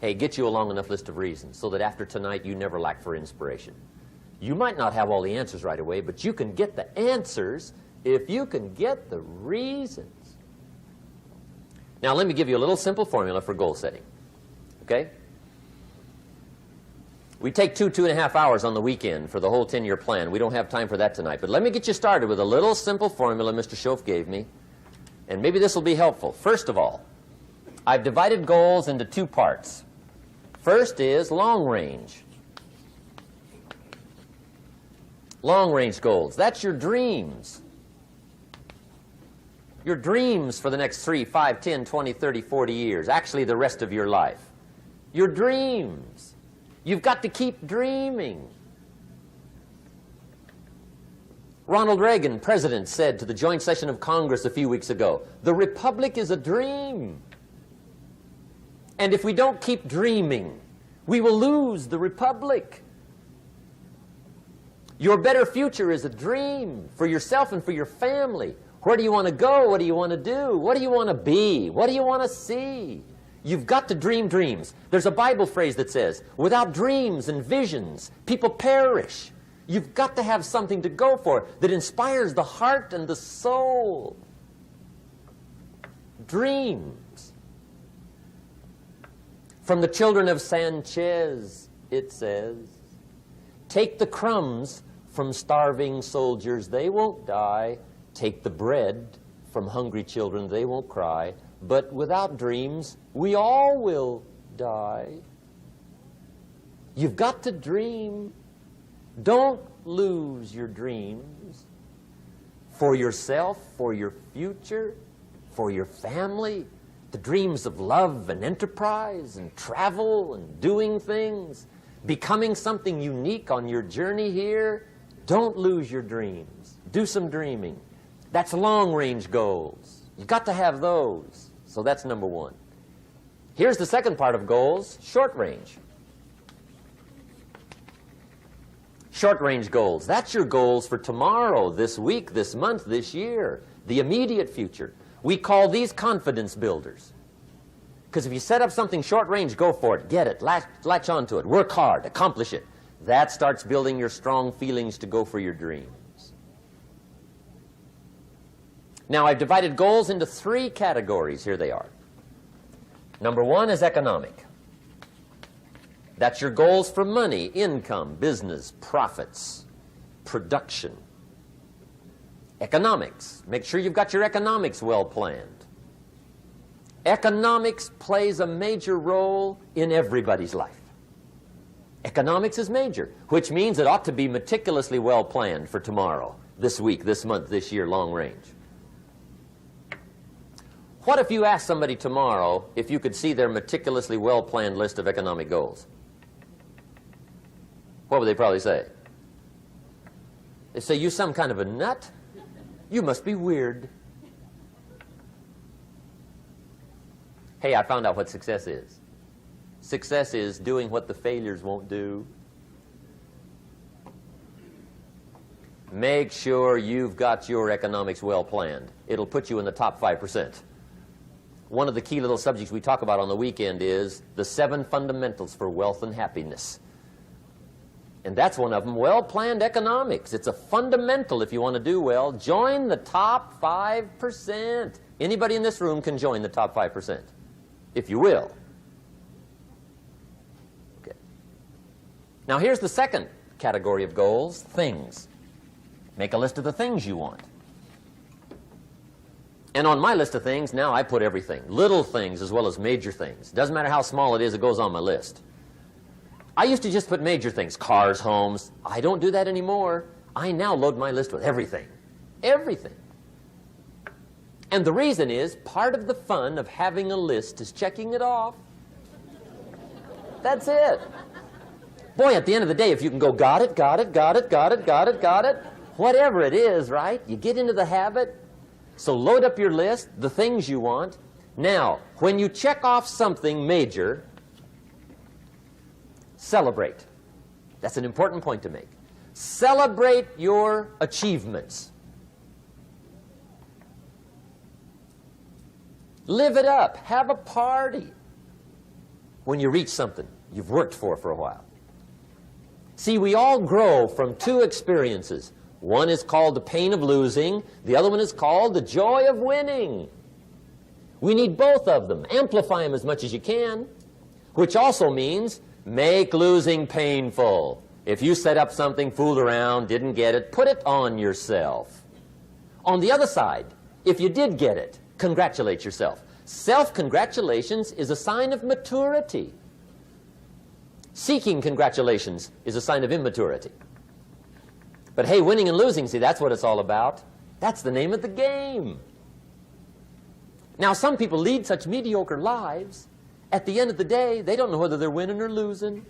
Hey, get you a long enough list of reasons so that after tonight you never lack for inspiration. You might not have all the answers right away, but you can get the answers if you can get the reasons. Now, let me give you a little simple formula for goal setting. Okay? We take 2.5 hours on the weekend for the whole 10-year plan. We don't have time for that tonight. But let me get you started with a little simple formula Mr. Schoaf gave me. And maybe this will be helpful. First of all, I've divided goals into 2 parts. First is long range. Long range goals. That's your dreams. Your dreams for the next 3, 5, 10, 20, 30, 40 years. Actually, the rest of your life. Your dreams. You've got to keep dreaming. Ronald Reagan, president, said to the joint session of Congress a few weeks ago, the Republic is a dream. And if we don't keep dreaming, we will lose the Republic. Your better future is a dream for yourself and for your family. Where do you want to go? What do you want to do? What do you want to be? What do you want to see? You've got to dream dreams. There's a Bible phrase that says, without dreams and visions, people perish. You've got to have something to go for that inspires the heart and the soul. Dreams. From the children of Sanchez, it says, take the crumbs from starving soldiers, they won't die. Take the bread from hungry children, they won't cry. But without dreams, we all will die. You've got to dream. Don't lose your dreams for yourself, for your future, for your family. The dreams of love and enterprise and travel and doing things, becoming something unique on your journey here. Don't lose your dreams. Do some dreaming. That's long-range goals. You've got to have those. So that's number 1. Here's the second part of goals, short range. Short-range goals. That's your goals for tomorrow, this week, this month, this year, the immediate future. We call these confidence builders. Because if you set up something short-range, go for it. Get it. Latch onto it. Work hard. Accomplish it. That starts building your strong feelings to go for your dreams. Now, I've divided goals into 3 categories. Here they are. Number 1 is economic. That's your goals for money, income, business, profits, production. Economics. Make sure you've got your economics well planned. Economics plays a major role in everybody's life. Economics is major, which means it ought to be meticulously well planned for tomorrow, this week, this month, this year, long range. What if you asked somebody tomorrow if you could see their meticulously well-planned list of economic goals? What would they probably say? They say, you some kind of a nut? You must be weird. Hey, I found out what success is. Success is doing what the failures won't do. Make sure you've got your economics well planned. It'll put you in the top 5%. one of the key little subjects we talk about on the weekend is the 7 fundamentals for wealth and happiness. And that's one of them, well-planned economics. It's a fundamental if you want to do well. Join the top 5%. Anybody in this room can join the top 5%, if you will. Okay. Now here's the second category of goals, things. Make a list of the things you want. And on my list of things, now I put everything. Little things as well as major things. Doesn't matter how small it is, it goes on my list. I used to just put major things, cars, homes. I don't do that anymore. I now load my list with everything. Everything. And the reason is, part of the fun of having a list is checking it off. That's it. Boy, at the end of the day, if you can go, got it, got it, got it, got it, got it, got it, whatever it is, right? You get into the habit. So load up your list, the things you want. Now, when you check off something major, celebrate. That's an important point to make. Celebrate your achievements. Live it up. Have a party when you reach something you've worked for a while. See, we all grow from 2 experiences. One is called the pain of losing. The other one is called the joy of winning. We need both of them. Amplify them as much as you can, which also means make losing painful. If you set up something, fooled around, didn't get it, put it on yourself. On the other side, if you did get it, congratulate yourself. Self-congratulations is a sign of maturity. Seeking congratulations is a sign of immaturity. But hey, winning and losing, see, that's what it's all about. That's the name of the game. Now, some people lead such mediocre lives, at the end of the day, they don't know whether they're winning or losing.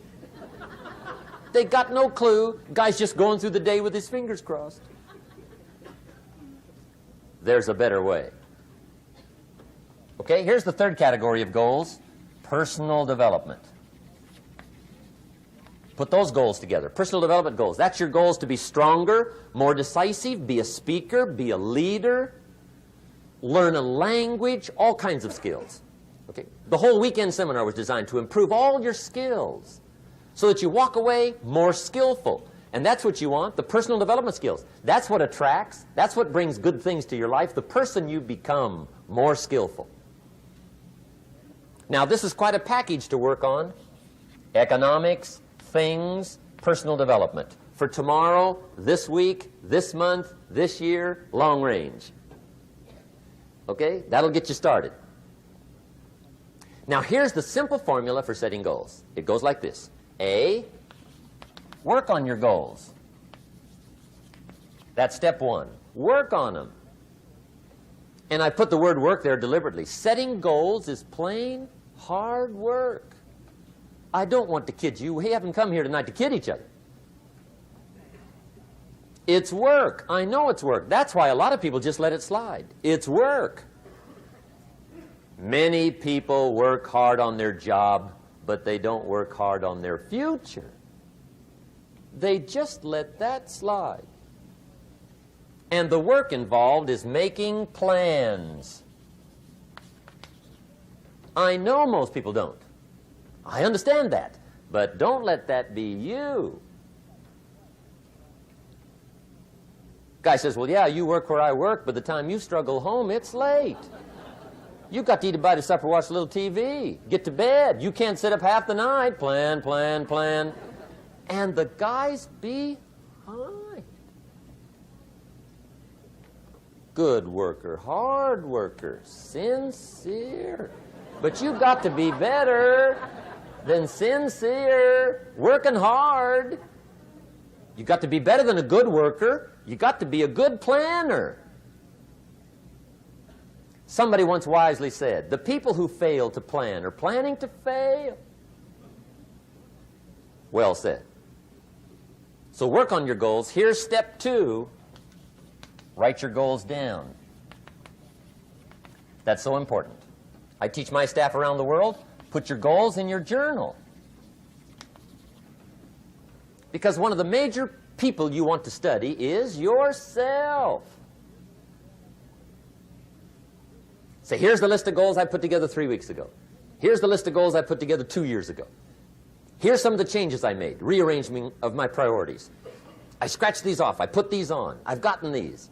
They got no clue. Guy's just going through the day with his fingers crossed. There's a better way. Okay, here's the third category of goals, personal development. Put those goals together. Personal development goals. That's your goals to be stronger, more decisive, be a speaker, be a leader, learn a language, all kinds of skills. Okay? The whole weekend seminar was designed to improve all your skills so that you walk away more skillful. And that's what you want, the personal development skills. That's what attracts, that's what brings good things to your life, the person you become more skillful. Now, this is quite a package to work on. Economics, things, personal development. For tomorrow, this week, this month, this year, long range. Okay? That'll get you started. Now, here's the simple formula for setting goals. It goes like this. A, work on your goals. That's step 1. Work on them. And I put the word work there deliberately. Setting goals is plain hard work. I don't want to kid you. We haven't come here tonight to kid each other. It's work. I know it's work. That's why a lot of people just let it slide. It's work. Many people work hard on their job, but they don't work hard on their future. They just let that slide. And the work involved is making plans. I know most people don't. I understand that, but don't let that be you. Guy says, well, yeah, you work where I work, but the time you struggle home, it's late. You've got to eat a bite of supper, watch a little TV, get to bed. You can't sit up half the night. Plan, plan, plan. And the guy's behind. Good worker, hard worker, sincere. But you've got to be better than sincere, working hard. You've got to be better than a good worker. You've got to be a good planner. Somebody once wisely said, the people who fail to plan are planning to fail. Well said. So work on your goals. Here's step 2. Write your goals down. That's so important. I teach my staff around the world, put your goals in your journal. Because one of the major people you want to study is yourself. Say, here's the list of goals I put together 3 weeks ago. Here's the list of goals I put together 2 years ago. Here's some of the changes I made, rearrangement of my priorities. I scratched these off. I put these on. I've gotten these.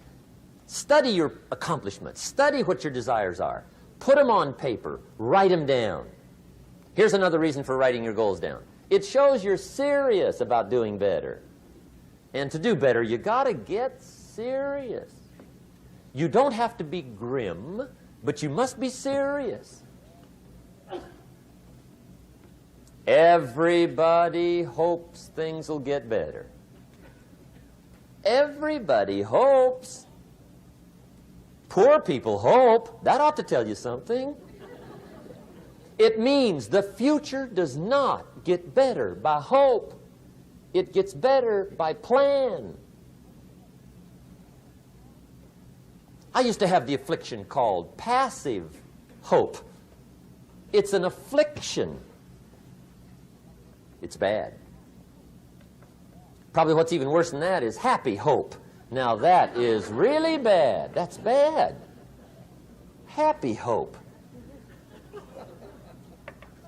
Study your accomplishments. Study what your desires are. Put them on paper. Write them down. Here's another reason for writing your goals down. It shows you're serious about doing better. And to do better, you got to get serious. You don't have to be grim, but you must be serious. Everybody hopes things will get better. Everybody hopes. Poor people hope. That ought to tell you something. It means the future does not get better by hope. It gets better by plan. I used to have the affliction called passive hope. It's an affliction. It's bad. Probably what's even worse than that is happy hope. Now that is really bad. That's bad. Happy hope.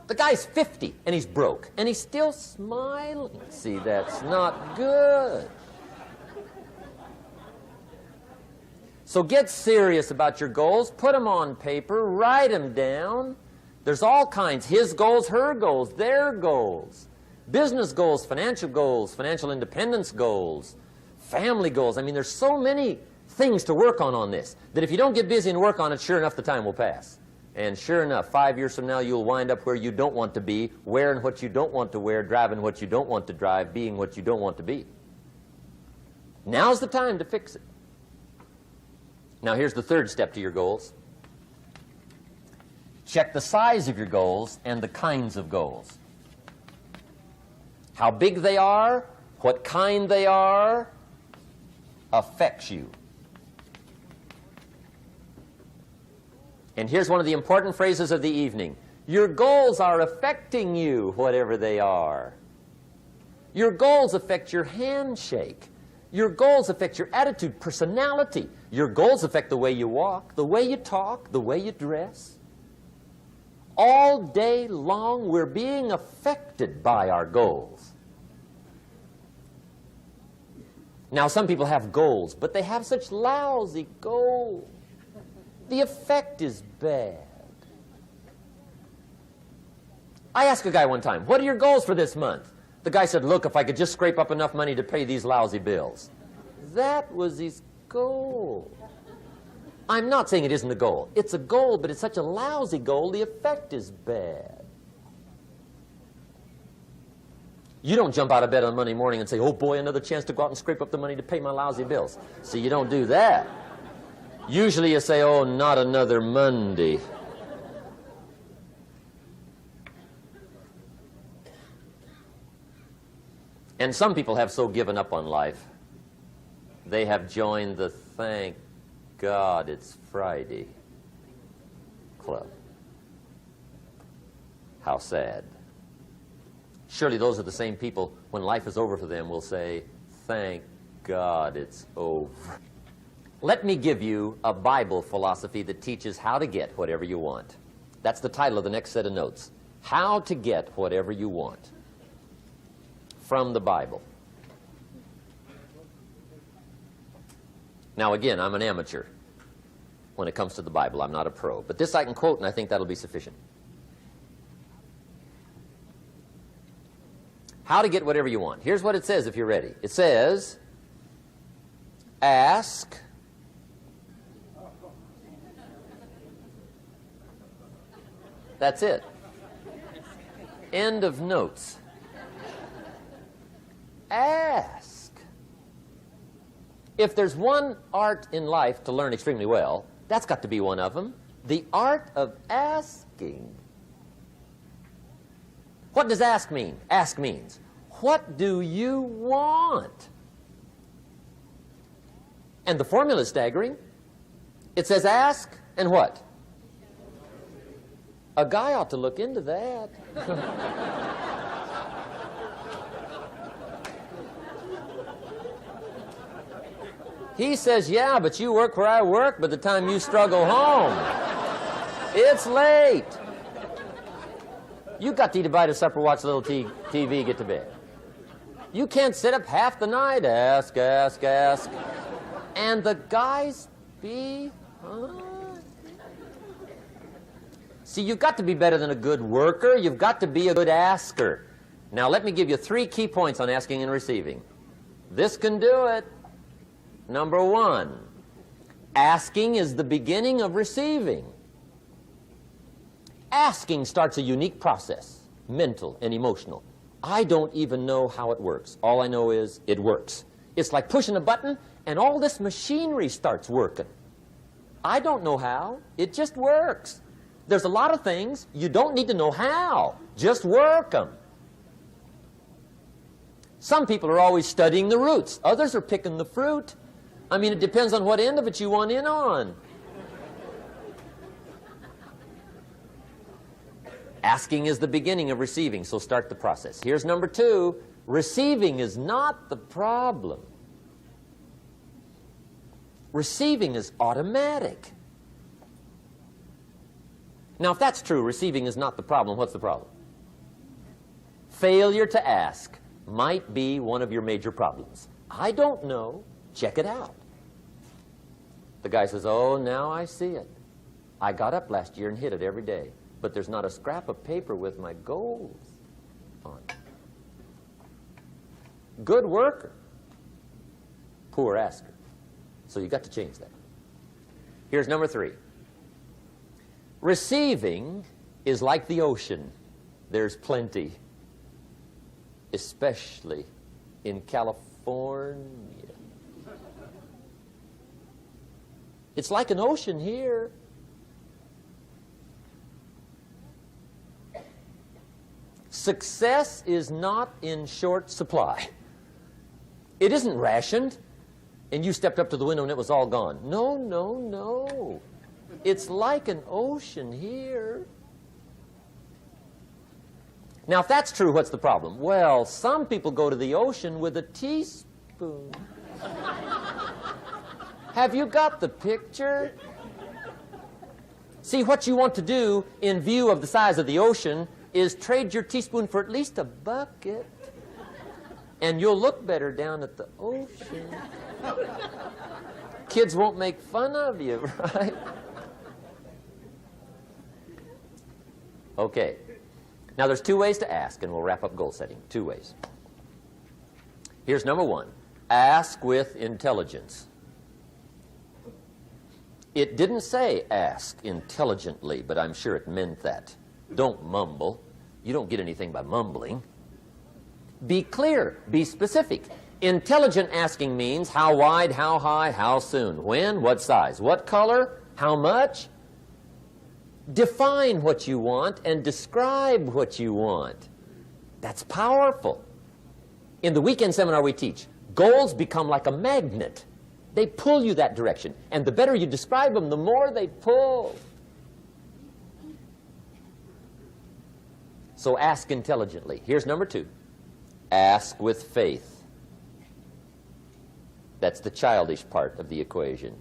The guy's 50 and he's broke and he's still smiling. See, that's not good. So get serious about your goals. Put them on paper. Write them down. There's all kinds. His goals, her goals, their goals. Business goals, financial independence goals, family goals. I mean, there's so many things to work on this that if you don't get busy and work on it, sure enough, the time will pass. And sure enough, 5 years from now, you'll wind up where you don't want to be, wearing what you don't want to wear, driving what you don't want to drive, being what you don't want to be. Now's the time to fix it. Now, here's the third step to your goals. Check the size of your goals and the kinds of goals. How big they are, what kind they are, affects you. And here's one of the important phrases of the evening. Your goals are affecting you, whatever they are. Your goals affect your handshake. Your goals affect your attitude, personality. Your goals affect the way you walk, the way you talk, the way you dress. All day long, we're being affected by our goals. Now, some people have goals, but they have such lousy goals. The effect is bad. I asked a guy one time, what are your goals for this month? The guy said, look, if I could just scrape up enough money to pay these lousy bills. That was his goal. I'm not saying it isn't a goal. It's a goal, but it's such a lousy goal, the effect is bad. You don't jump out of bed on Monday morning and say, oh boy, another chance to go out and scrape up the money to pay my lousy bills. See, you don't do that. Usually you say, oh, not another Monday. And some people have so given up on life, they have joined the thank God it's Friday club. How sad. Surely those are the same people, when life is over for them, will say, thank God it's over. Let me give you a Bible philosophy that teaches how to get whatever you want. That's the title of the next set of notes. How to get whatever you want. From the Bible. Now again, I'm an amateur when it comes to the Bible. I'm not a pro. But this I can quote, and I think that'll be sufficient. How to get whatever you want. Here's what it says if you're ready. It says, ask, that's it. End of notes. Ask. If there's one art in life to learn extremely well, that's got to be one of them. The art of asking. What does ask mean? Ask means, what do you want? And the formula is staggering. It says ask and what? A guy ought to look into that. He says, yeah, but you work where I work by the time you struggle home. It's late. You've got to eat a bite of supper, watch a little TV, get to bed. You can't sit up half the night, ask. And the guys be, See, you've got to be better than a good worker. You've got to be a good asker. Now, let me give you 3 key points on asking and receiving. This can do it. Number 1, asking is the beginning of receiving. Asking starts a unique process, mental and emotional. I don't even know how it works. All I know is it works. It's like pushing a button and all this machinery starts working. I don't know how. It just works. There's a lot of things you don't need to know how. Just work them. Some people are always studying the roots. Others are picking the fruit. I mean, it depends on what end of it you want in on. Asking is the beginning of receiving, so start the process. Here's number 2. Receiving is not the problem. Receiving is automatic. Now, if that's true, receiving is not the problem, what's the problem? Failure to ask might be one of your major problems. I don't know. Check it out. The guy says, oh, now I see it. I got up last year and hit it every day, but there's not a scrap of paper with my goals on it. Good worker, poor asker. So you've got to change that. Here's number 3. Receiving is like the ocean. There's plenty, especially in California. It's like an ocean here. Success is not in short supply. It isn't rationed, and you stepped up to the window and it was all gone. No, no, no. It's like an ocean here. Now, if that's true, what's the problem? Well, some people go to the ocean with a teaspoon. Have you got the picture? See, what you want to do in view of the size of the ocean is trade your teaspoon for at least a bucket, and you'll look better down at the ocean. Kids won't make fun of you, right? Okay. Now, there's 2 ways to ask, and we'll wrap up goal setting. 2 ways. Here's number 1. Ask with intelligence. It didn't say ask intelligently, but I'm sure it meant that. Don't mumble. You don't get anything by mumbling. Be clear. Be specific. Intelligent asking means how wide, how high, how soon, when, what size, what color, how much. Define what you want and describe what you want. That's powerful. In the weekend seminar we teach, goals become like a magnet. They pull you that direction. And the better you describe them, the more they pull. So ask intelligently. Here's number 2. Ask with faith. That's the childish part of the equation.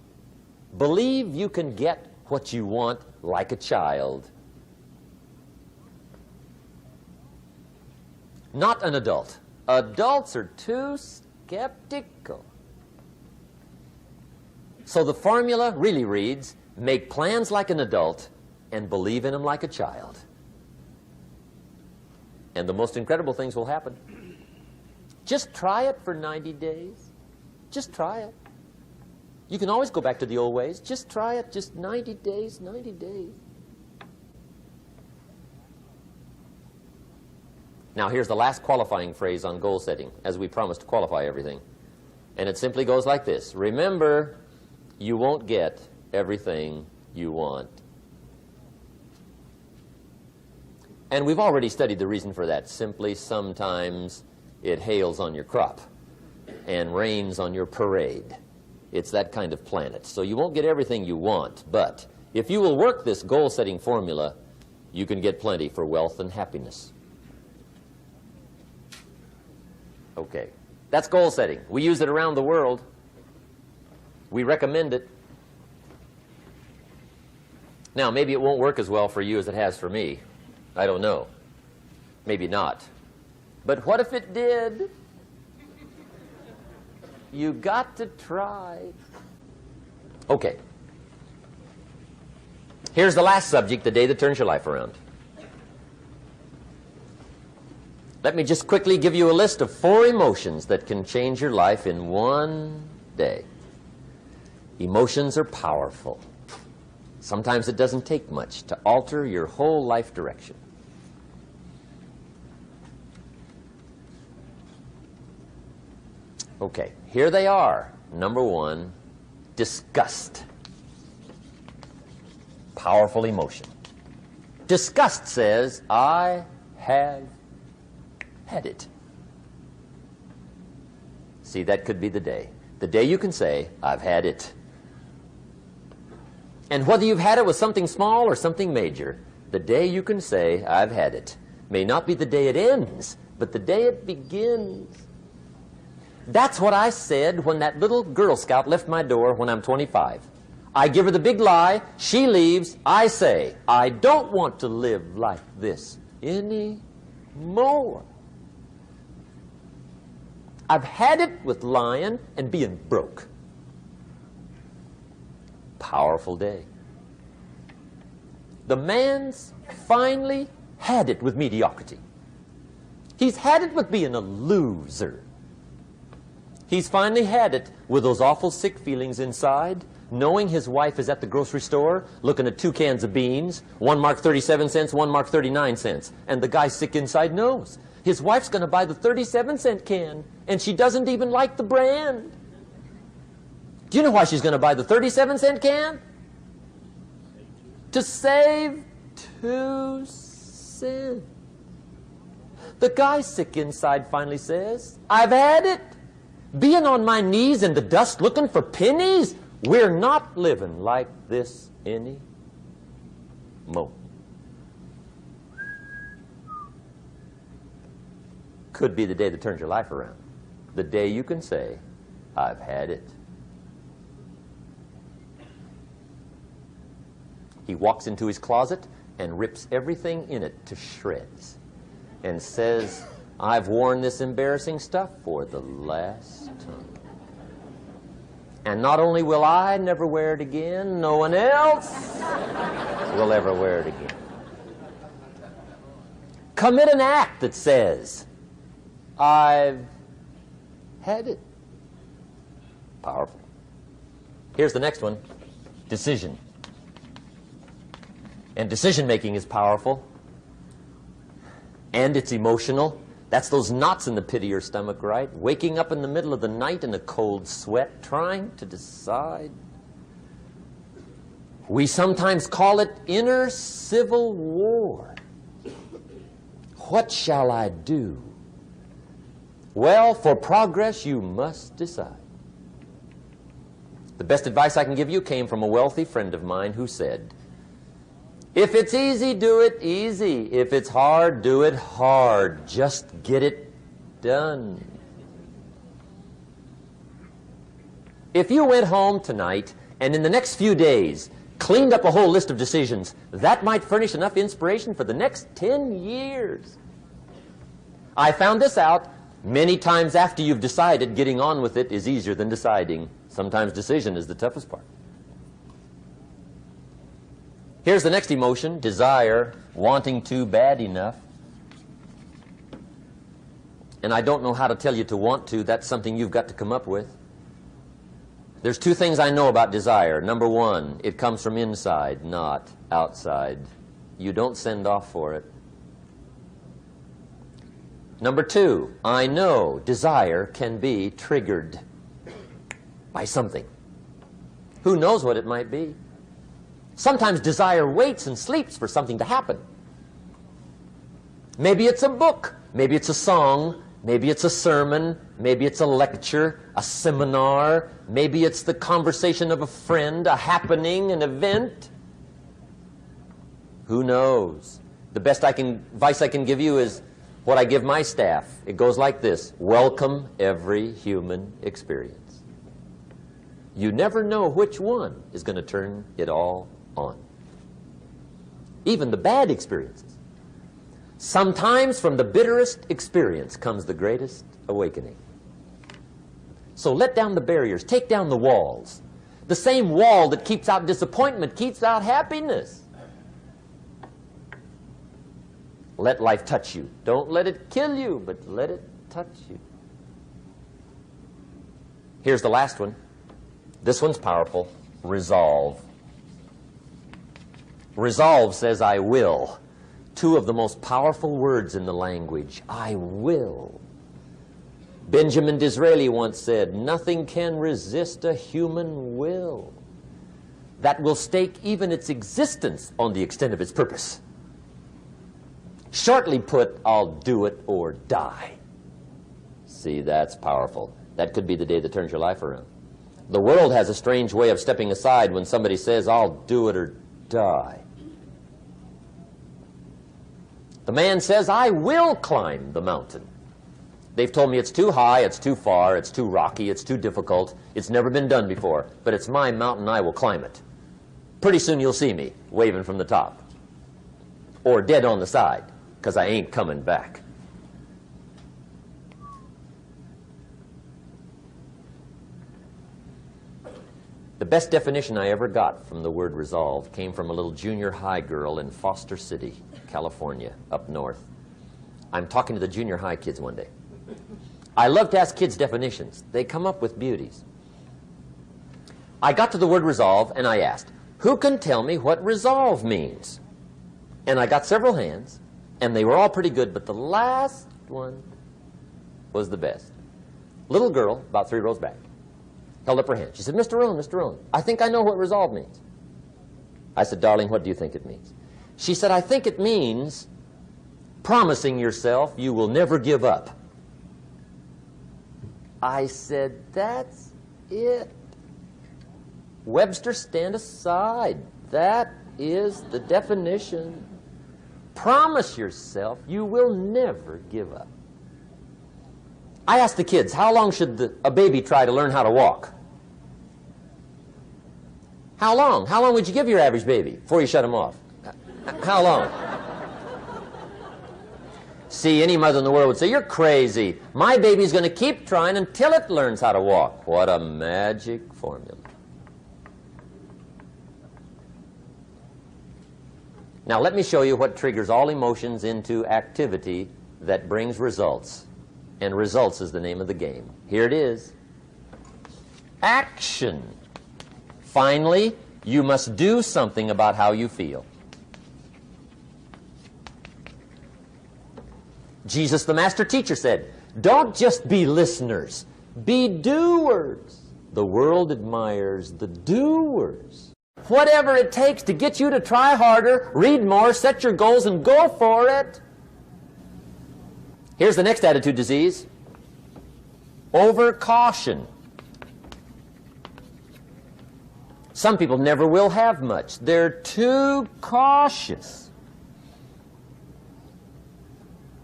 Believe you can get what you want like a child. Not an adult. Adults are too skeptical. So the formula really reads, make plans like an adult and believe in them like a child. And the most incredible things will happen. Just try it for 90 days. Just try it. You can always go back to the old ways. Just try it. Just 90 days, 90 days. Now, here's the last qualifying phrase on goal setting, as we promised to qualify everything. And it simply goes like this. Remember, you won't get everything you want. And we've already studied the reason for that. Simply, sometimes it hails on your crop and rains on your parade. It's that kind of planet. So you won't get everything you want, but if you will work this goal-setting formula, you can get plenty for wealth and happiness. Okay, that's goal setting. We use it around the world. We recommend it. Now, maybe it won't work as well for you as it has for me. I don't know. Maybe not. But what if it did? You got to try. Okay. Here's the last subject, the day that turns your life around. Let me just quickly give you a list of 4 emotions that can change your life in one day. Emotions are powerful. Sometimes it doesn't take much to alter your whole life direction. Okay, here they are. Number 1, disgust. Powerful emotion. Disgust says, I have had it. See, that could be the day. The day you can say, I've had it. And whether you've had it with something small or something major, the day you can say, I've had it, may not be the day it ends, but the day it begins. That's what I said when that little Girl Scout left my door when I'm 25. I give her the big lie, she leaves, I say, I don't want to live like this anymore. I've had it with lying and being broke. Powerful day. The man's finally had it with mediocrity. He's had it with being a loser. He's finally had it with those awful sick feelings inside, knowing his wife is at the grocery store looking at 2 cans of beans, one marked 37 cents, one marked 39 cents. And the guy sick inside knows his wife's going to buy the 37-cent can, and she doesn't even like the brand. Do you know why she's going to buy the 37-cent can? To save 2 cents. The guy sick inside finally says, I've had it. Being on my knees in the dust looking for pennies? We're not living like this anymore. Could be the day that turns your life around. The day you can say, I've had it. He walks into his closet and rips everything in it to shreds and says, I've worn this embarrassing stuff for the last time. And not only will I never wear it again, no one else will ever wear it again. Commit an act that says, I've had it. Powerful. Here's the next one, decision. And decision-making is powerful. And it's emotional. That's those knots in the pit of your stomach, right? Waking up in the middle of the night in a cold sweat, trying to decide. We sometimes call it inner civil war. What shall I do? Well, for progress, you must decide. The best advice I can give you came from a wealthy friend of mine who said, if it's easy, do it easy. If it's hard, do it hard. Just get it done. If you went home tonight and in the next few days cleaned up a whole list of decisions, that might furnish enough inspiration for the next 10 years. I found this out many times after you've decided. Getting on with it is easier than deciding. Sometimes decision is the toughest part. Here's the next emotion, desire, wanting to bad enough. And I don't know how to tell you to want to. That's something you've got to come up with. There's 2 things I know about desire. Number 1, it comes from inside, not outside. You don't send off for it. Number 2, I know desire can be triggered by something. Who knows what it might be? Sometimes desire waits and sleeps for something to happen. Maybe it's a book, maybe it's a song, maybe it's a sermon, maybe it's a lecture, a seminar, maybe it's the conversation of a friend, a happening, an event. Who knows? The best advice I can give you is what I give my staff. It goes like this: welcome every human experience. You never know which one is going to turn it all on. even the bad experiences. Sometimes from the bitterest experience comes the greatest awakening. So let down the barriers, take down the walls. The same wall that keeps out disappointment keeps out happiness. Let life touch you. Don't let it kill you, but let it touch you. Here's the last one. This one's powerful. Resolve. Resolve says, I will. Two of the most powerful words in the language. I will. Benjamin Disraeli once said, nothing can resist a human will that will stake even its existence on the extent of its purpose. Shortly put, I'll do it or die. See, that's powerful. That could be the day that turns your life around. The world has a strange way of stepping aside when somebody says, I'll do it or die. The man says, I will climb the mountain. They've told me it's too high, it's too far, it's too rocky, it's too difficult, it's never been done before, but it's my mountain, I will climb it. Pretty soon you'll see me waving from the top. Or dead on the side, because I ain't coming back. The best definition I ever got from the word resolve came from a little junior high girl in Foster City, California, up north. I'm talking to the junior high kids one day. I love to ask kids definitions. They come up with beauties. I got to the word resolve and I asked, who can tell me what resolve means? And I got several hands, and they were all pretty good, but the last one was the best. Little girl, about 3 rows back, held up her hand. She said, Mr. Rohn, I think I know what resolve means. I said, darling, what do you think it means? She said, I think it means promising yourself you will never give up. I said, that's it. Webster, stand aside. That is the definition. Promise yourself you will never give up. I asked the kids, how long should a baby try to learn how to walk? How long? How long would you give your average baby before you shut him off? How long? See, any mother in the world would say, you're crazy. My baby's going to keep trying until it learns how to walk. What a magic formula. Now let me show you what triggers all emotions into activity that brings results. And results is the name of the game. Here it is. Action. Finally, you must do something about how you feel. Jesus, the master teacher, said, don't just be listeners, be doers. The world admires the doers. Whatever it takes to get you to try harder, read more, set your goals, and go for it. Here's the next attitude disease. Overcaution. Some people never will have much. They're too cautious.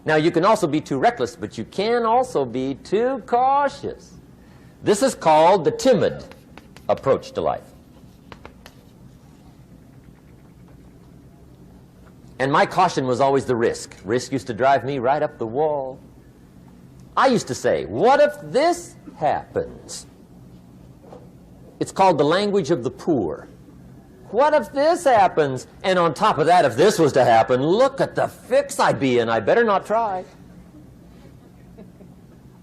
Now, you can also be too reckless, but you can also be too cautious. This is called the timid approach to life. And my caution was always the risk. Risk used to drive me right up the wall. I used to say, what if this happens? It's called the language of the poor. What if this happens? And on top of that, if this was to happen, look at the fix I'd be in. I better not try.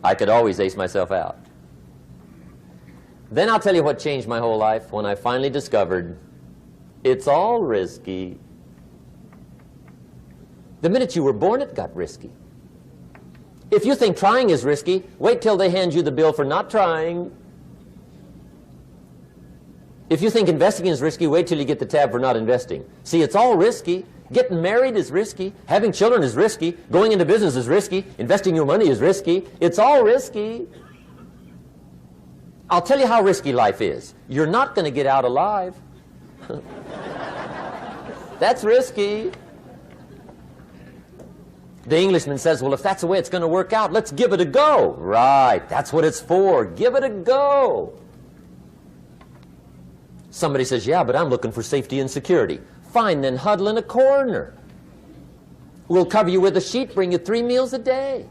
I could always ace myself out. Then I'll tell you what changed my whole life when I finally discovered it's all risky. The minute you were born, it got risky. If you think trying is risky, wait till they hand you the bill for not trying. If you think investing is risky, wait till you get the tab for not investing. See, it's all risky. Getting married is risky. Having children is risky. Going into business is risky. Investing your money is risky. It's all risky. I'll tell you how risky life is. You're not going to get out alive. That's risky. The Englishman says, well, if that's the way it's going to work out, let's give it a go. Right, that's what it's for. Give it a go. Somebody says, yeah, but I'm looking for safety and security. fine, then huddle in a corner. We'll cover you with a sheet, bring you 3 meals a day.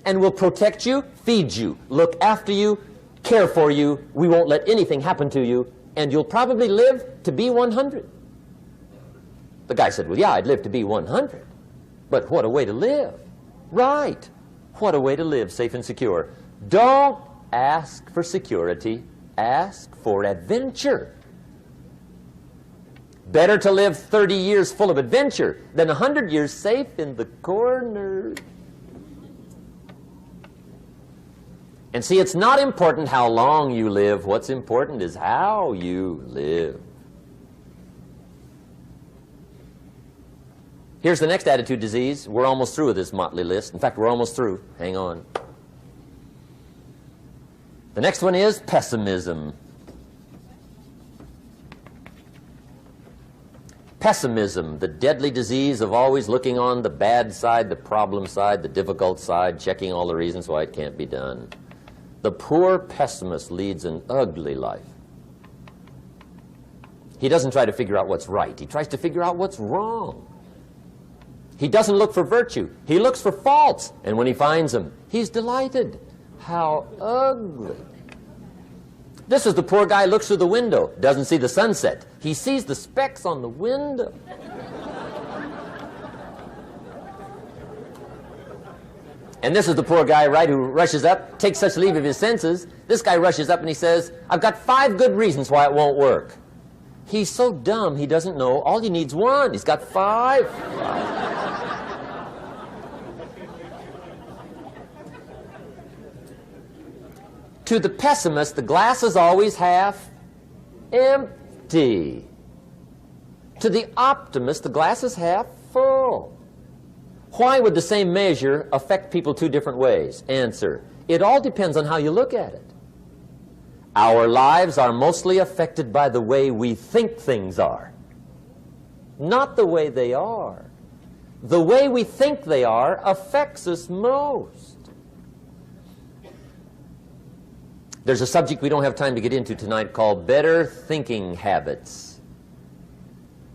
And we'll protect you, feed you, look after you, care for you. We won't let anything happen to you. And you'll probably live to be 100. The guy said, well, yeah, I'd live to be 100. But what a way to live. Right. What a way to live, safe and secure. Don't ask for security. Ask for adventure. Better to live 30 years full of adventure than 100 years safe in the corner. And see, it's not important how long you live. What's important is how you live. Here's the next attitude disease. We're almost through with this motley list. In fact, we're almost through. Hang on. The next one is pessimism. Pessimism, the deadly disease of always looking on the bad side, the problem side, the difficult side, checking all the reasons why it can't be done. The poor pessimist leads an ugly life. He doesn't try to figure out what's right. He tries to figure out what's wrong. He doesn't look for virtue. He looks for faults. And when he finds them, he's delighted. How ugly. This is the poor guy who looks through the window, doesn't see the sunset. He sees the specks on the window. And this is the poor guy, right, who rushes up, takes such leave of his senses. This guy rushes up and he says, I've got 5 good reasons why it won't work. He's so dumb he doesn't know. All he needs 1. He's got 5. To the pessimist, the glass is always half empty. To the optimist, the glass is half full. Why would the same measure affect people 2 different ways? Answer, it all depends on how you look at it. Our lives are mostly affected by the way we think things are, not the way they are. The way we think they are affects us most. There's a subject we don't have time to get into tonight called better thinking habits.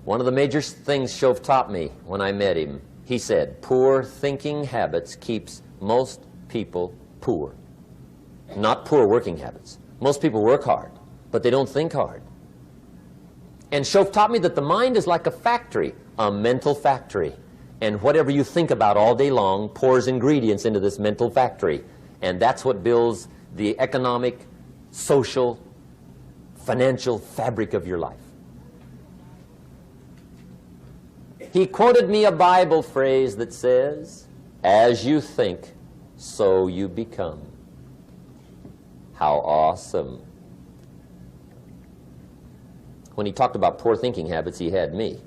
One of the major things Shove taught me when I met him, he said, poor thinking habits keeps most people poor. Not poor working habits. Most people work hard, but they don't think hard. And Shove taught me that the mind is like a factory, a mental factory. And whatever you think about all day long pours ingredients into this mental factory. And that's what builds the economic, social, financial fabric of your life. He quoted me a Bible phrase that says, as you think, so you become. How awesome. When he talked about poor thinking habits, he had me.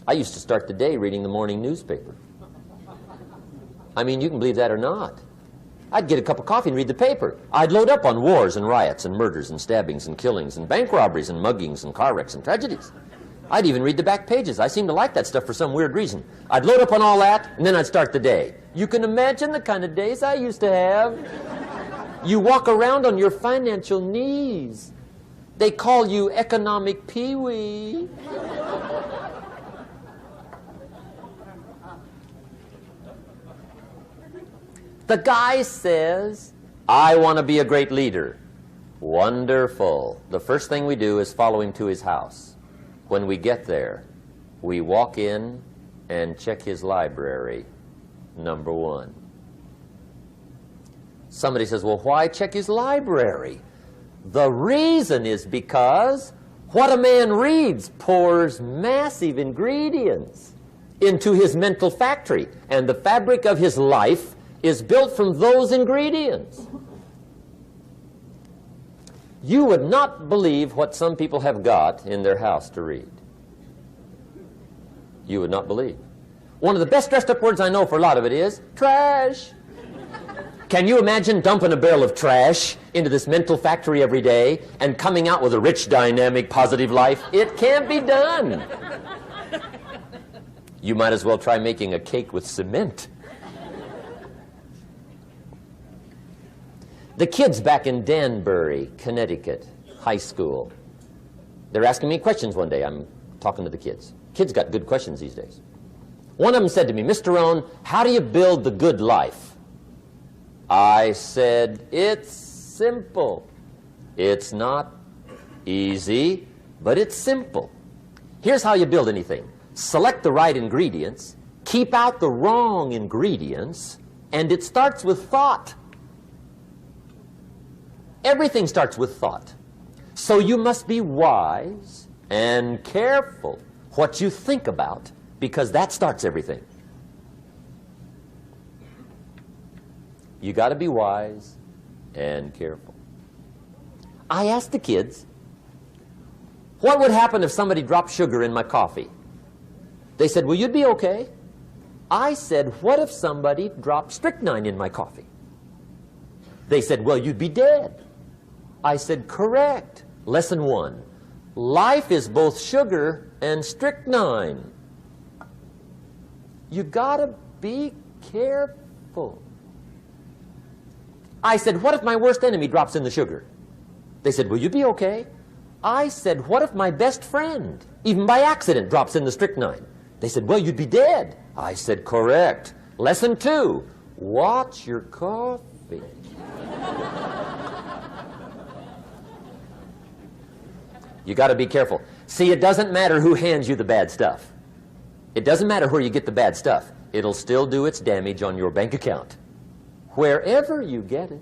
I used to start the day reading the morning newspaper. I mean, you can believe that or not. I'd get a cup of coffee and read the paper. I'd load up on wars and riots and murders and stabbings and killings and bank robberies and muggings and car wrecks and tragedies. I'd even read the back pages. I seem to like that stuff for some weird reason. I'd load up on all that, and then I'd start the day. You can imagine the kind of days I used to have. You walk around on your financial knees. They call you economic peewee. The guy says, I want to be a great leader. Wonderful. The first thing we do is follow him to his house. When we get there, we walk in and check his library, number 1. Somebody says, well, why check his library? The reason is because what a man reads pours massive ingredients into his mental factory, and the fabric of his life is built from those ingredients. You would not believe what some people have got in their house to read. You would not believe. One of the best dressed up words I know for a lot of it is trash. Can you imagine dumping a barrel of trash into this mental factory every day and coming out with a rich, dynamic, positive life? It can't be done. You might as well try making a cake with cement. The kids back in Danbury, Connecticut, high school, they're asking me questions one day. I'm talking to the kids. Kids got good questions these days. One of them said to me, Mr. Rohn, how do you build the good life? I said, it's simple. It's not easy, but it's simple. Here's how you build anything. Select the right ingredients, keep out the wrong ingredients, and it starts with thought. Everything starts with thought. So you must be wise and careful what you think about, because that starts everything. You got to be wise and careful. I asked the kids, what would happen if somebody dropped sugar in my coffee? They said, well, you'd be okay. I said, what if somebody dropped strychnine in my coffee? They said, well, you'd be dead. I said, correct. Lesson 1. Life is both sugar and strychnine. You gotta be careful. I said, what if my worst enemy drops in the sugar? They said, will you be okay? I said, what if my best friend, even by accident, drops in the strychnine? They said, well, you'd be dead. I said, correct. Lesson 2, watch your coffee. You got to be careful. See, it doesn't matter who hands you the bad stuff. It doesn't matter where you get the bad stuff. It'll still do its damage on your bank account, wherever you get it.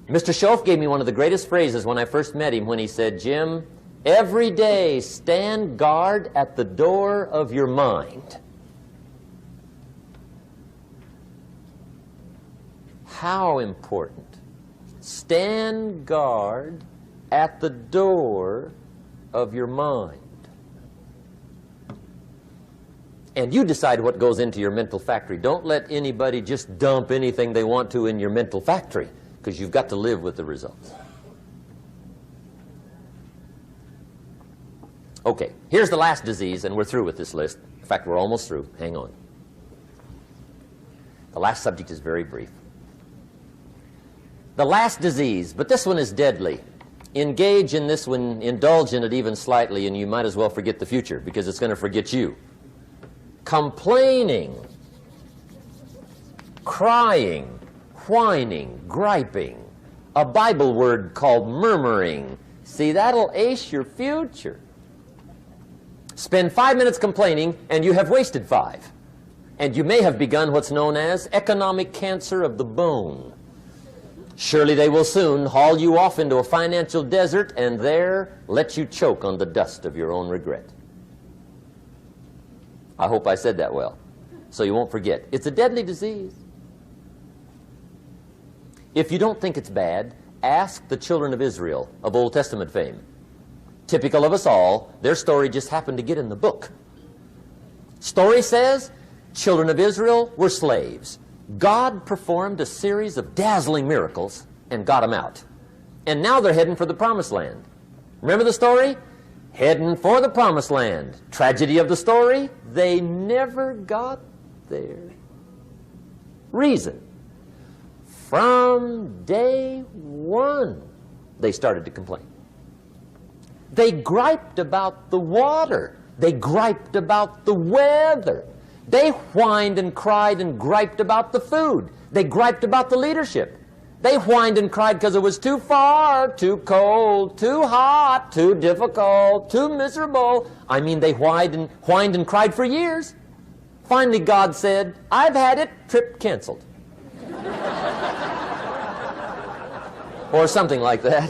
Mr. Schoaf gave me one of the greatest phrases when I first met him when he said, Jim, every day stand guard at the door of your mind. How important. Stand guard at the door of your mind. And you decide what goes into your mental factory. Don't let anybody just dump anything they want to in your mental factory, because you've got to live with the results. Okay, here's the last disease, and we're through with this list. In fact, we're almost through. Hang on. The last subject is very brief. The last disease, but this one is deadly. Engage in this one, indulge in it even slightly, and you might as well forget the future, because it's going to forget you. Complaining, crying, whining, griping, a Bible word called murmuring. See, that'll ace your future. Spend 5 minutes complaining, and you have wasted 5. And you may have begun what's known as economic cancer of the bone. Surely they will soon haul you off into a financial desert and there let you choke on the dust of your own regret. I hope I said that well, so you won't forget. It's a deadly disease. If you don't think it's bad, ask the children of Israel of Old Testament fame. Typical of us all, their story just happened to get in the book. Story says, children of Israel were slaves. God performed a series of dazzling miracles and got them out. And now they're heading for the promised land. Remember the story? Heading for the promised land. Tragedy of the story, they never got there. Reason. From day one, they started to complain. They griped about the water. They griped about the weather. They whined and cried and griped about the food. They griped about the leadership. They whined and cried because it was too far, too cold, too hot, too difficult, too miserable. I mean, they whined and cried for years. Finally, God said, I've had it, trip canceled. Or something like that.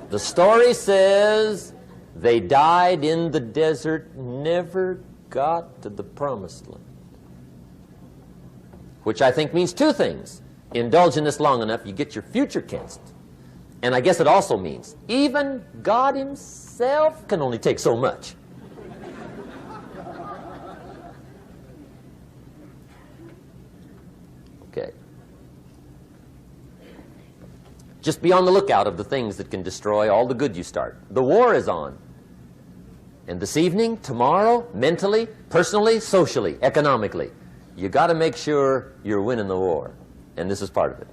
The story says they died in the desert, never got to the promised land. Which I think means two things. Indulge in this long enough, you get your future canceled. And I guess it also means even God himself can only take so much. Okay. Just be on the lookout of the things that can destroy all the good you start. The war is on. And this evening, tomorrow, mentally, personally, socially, economically, you got to make sure you're winning the war. And this is part of it.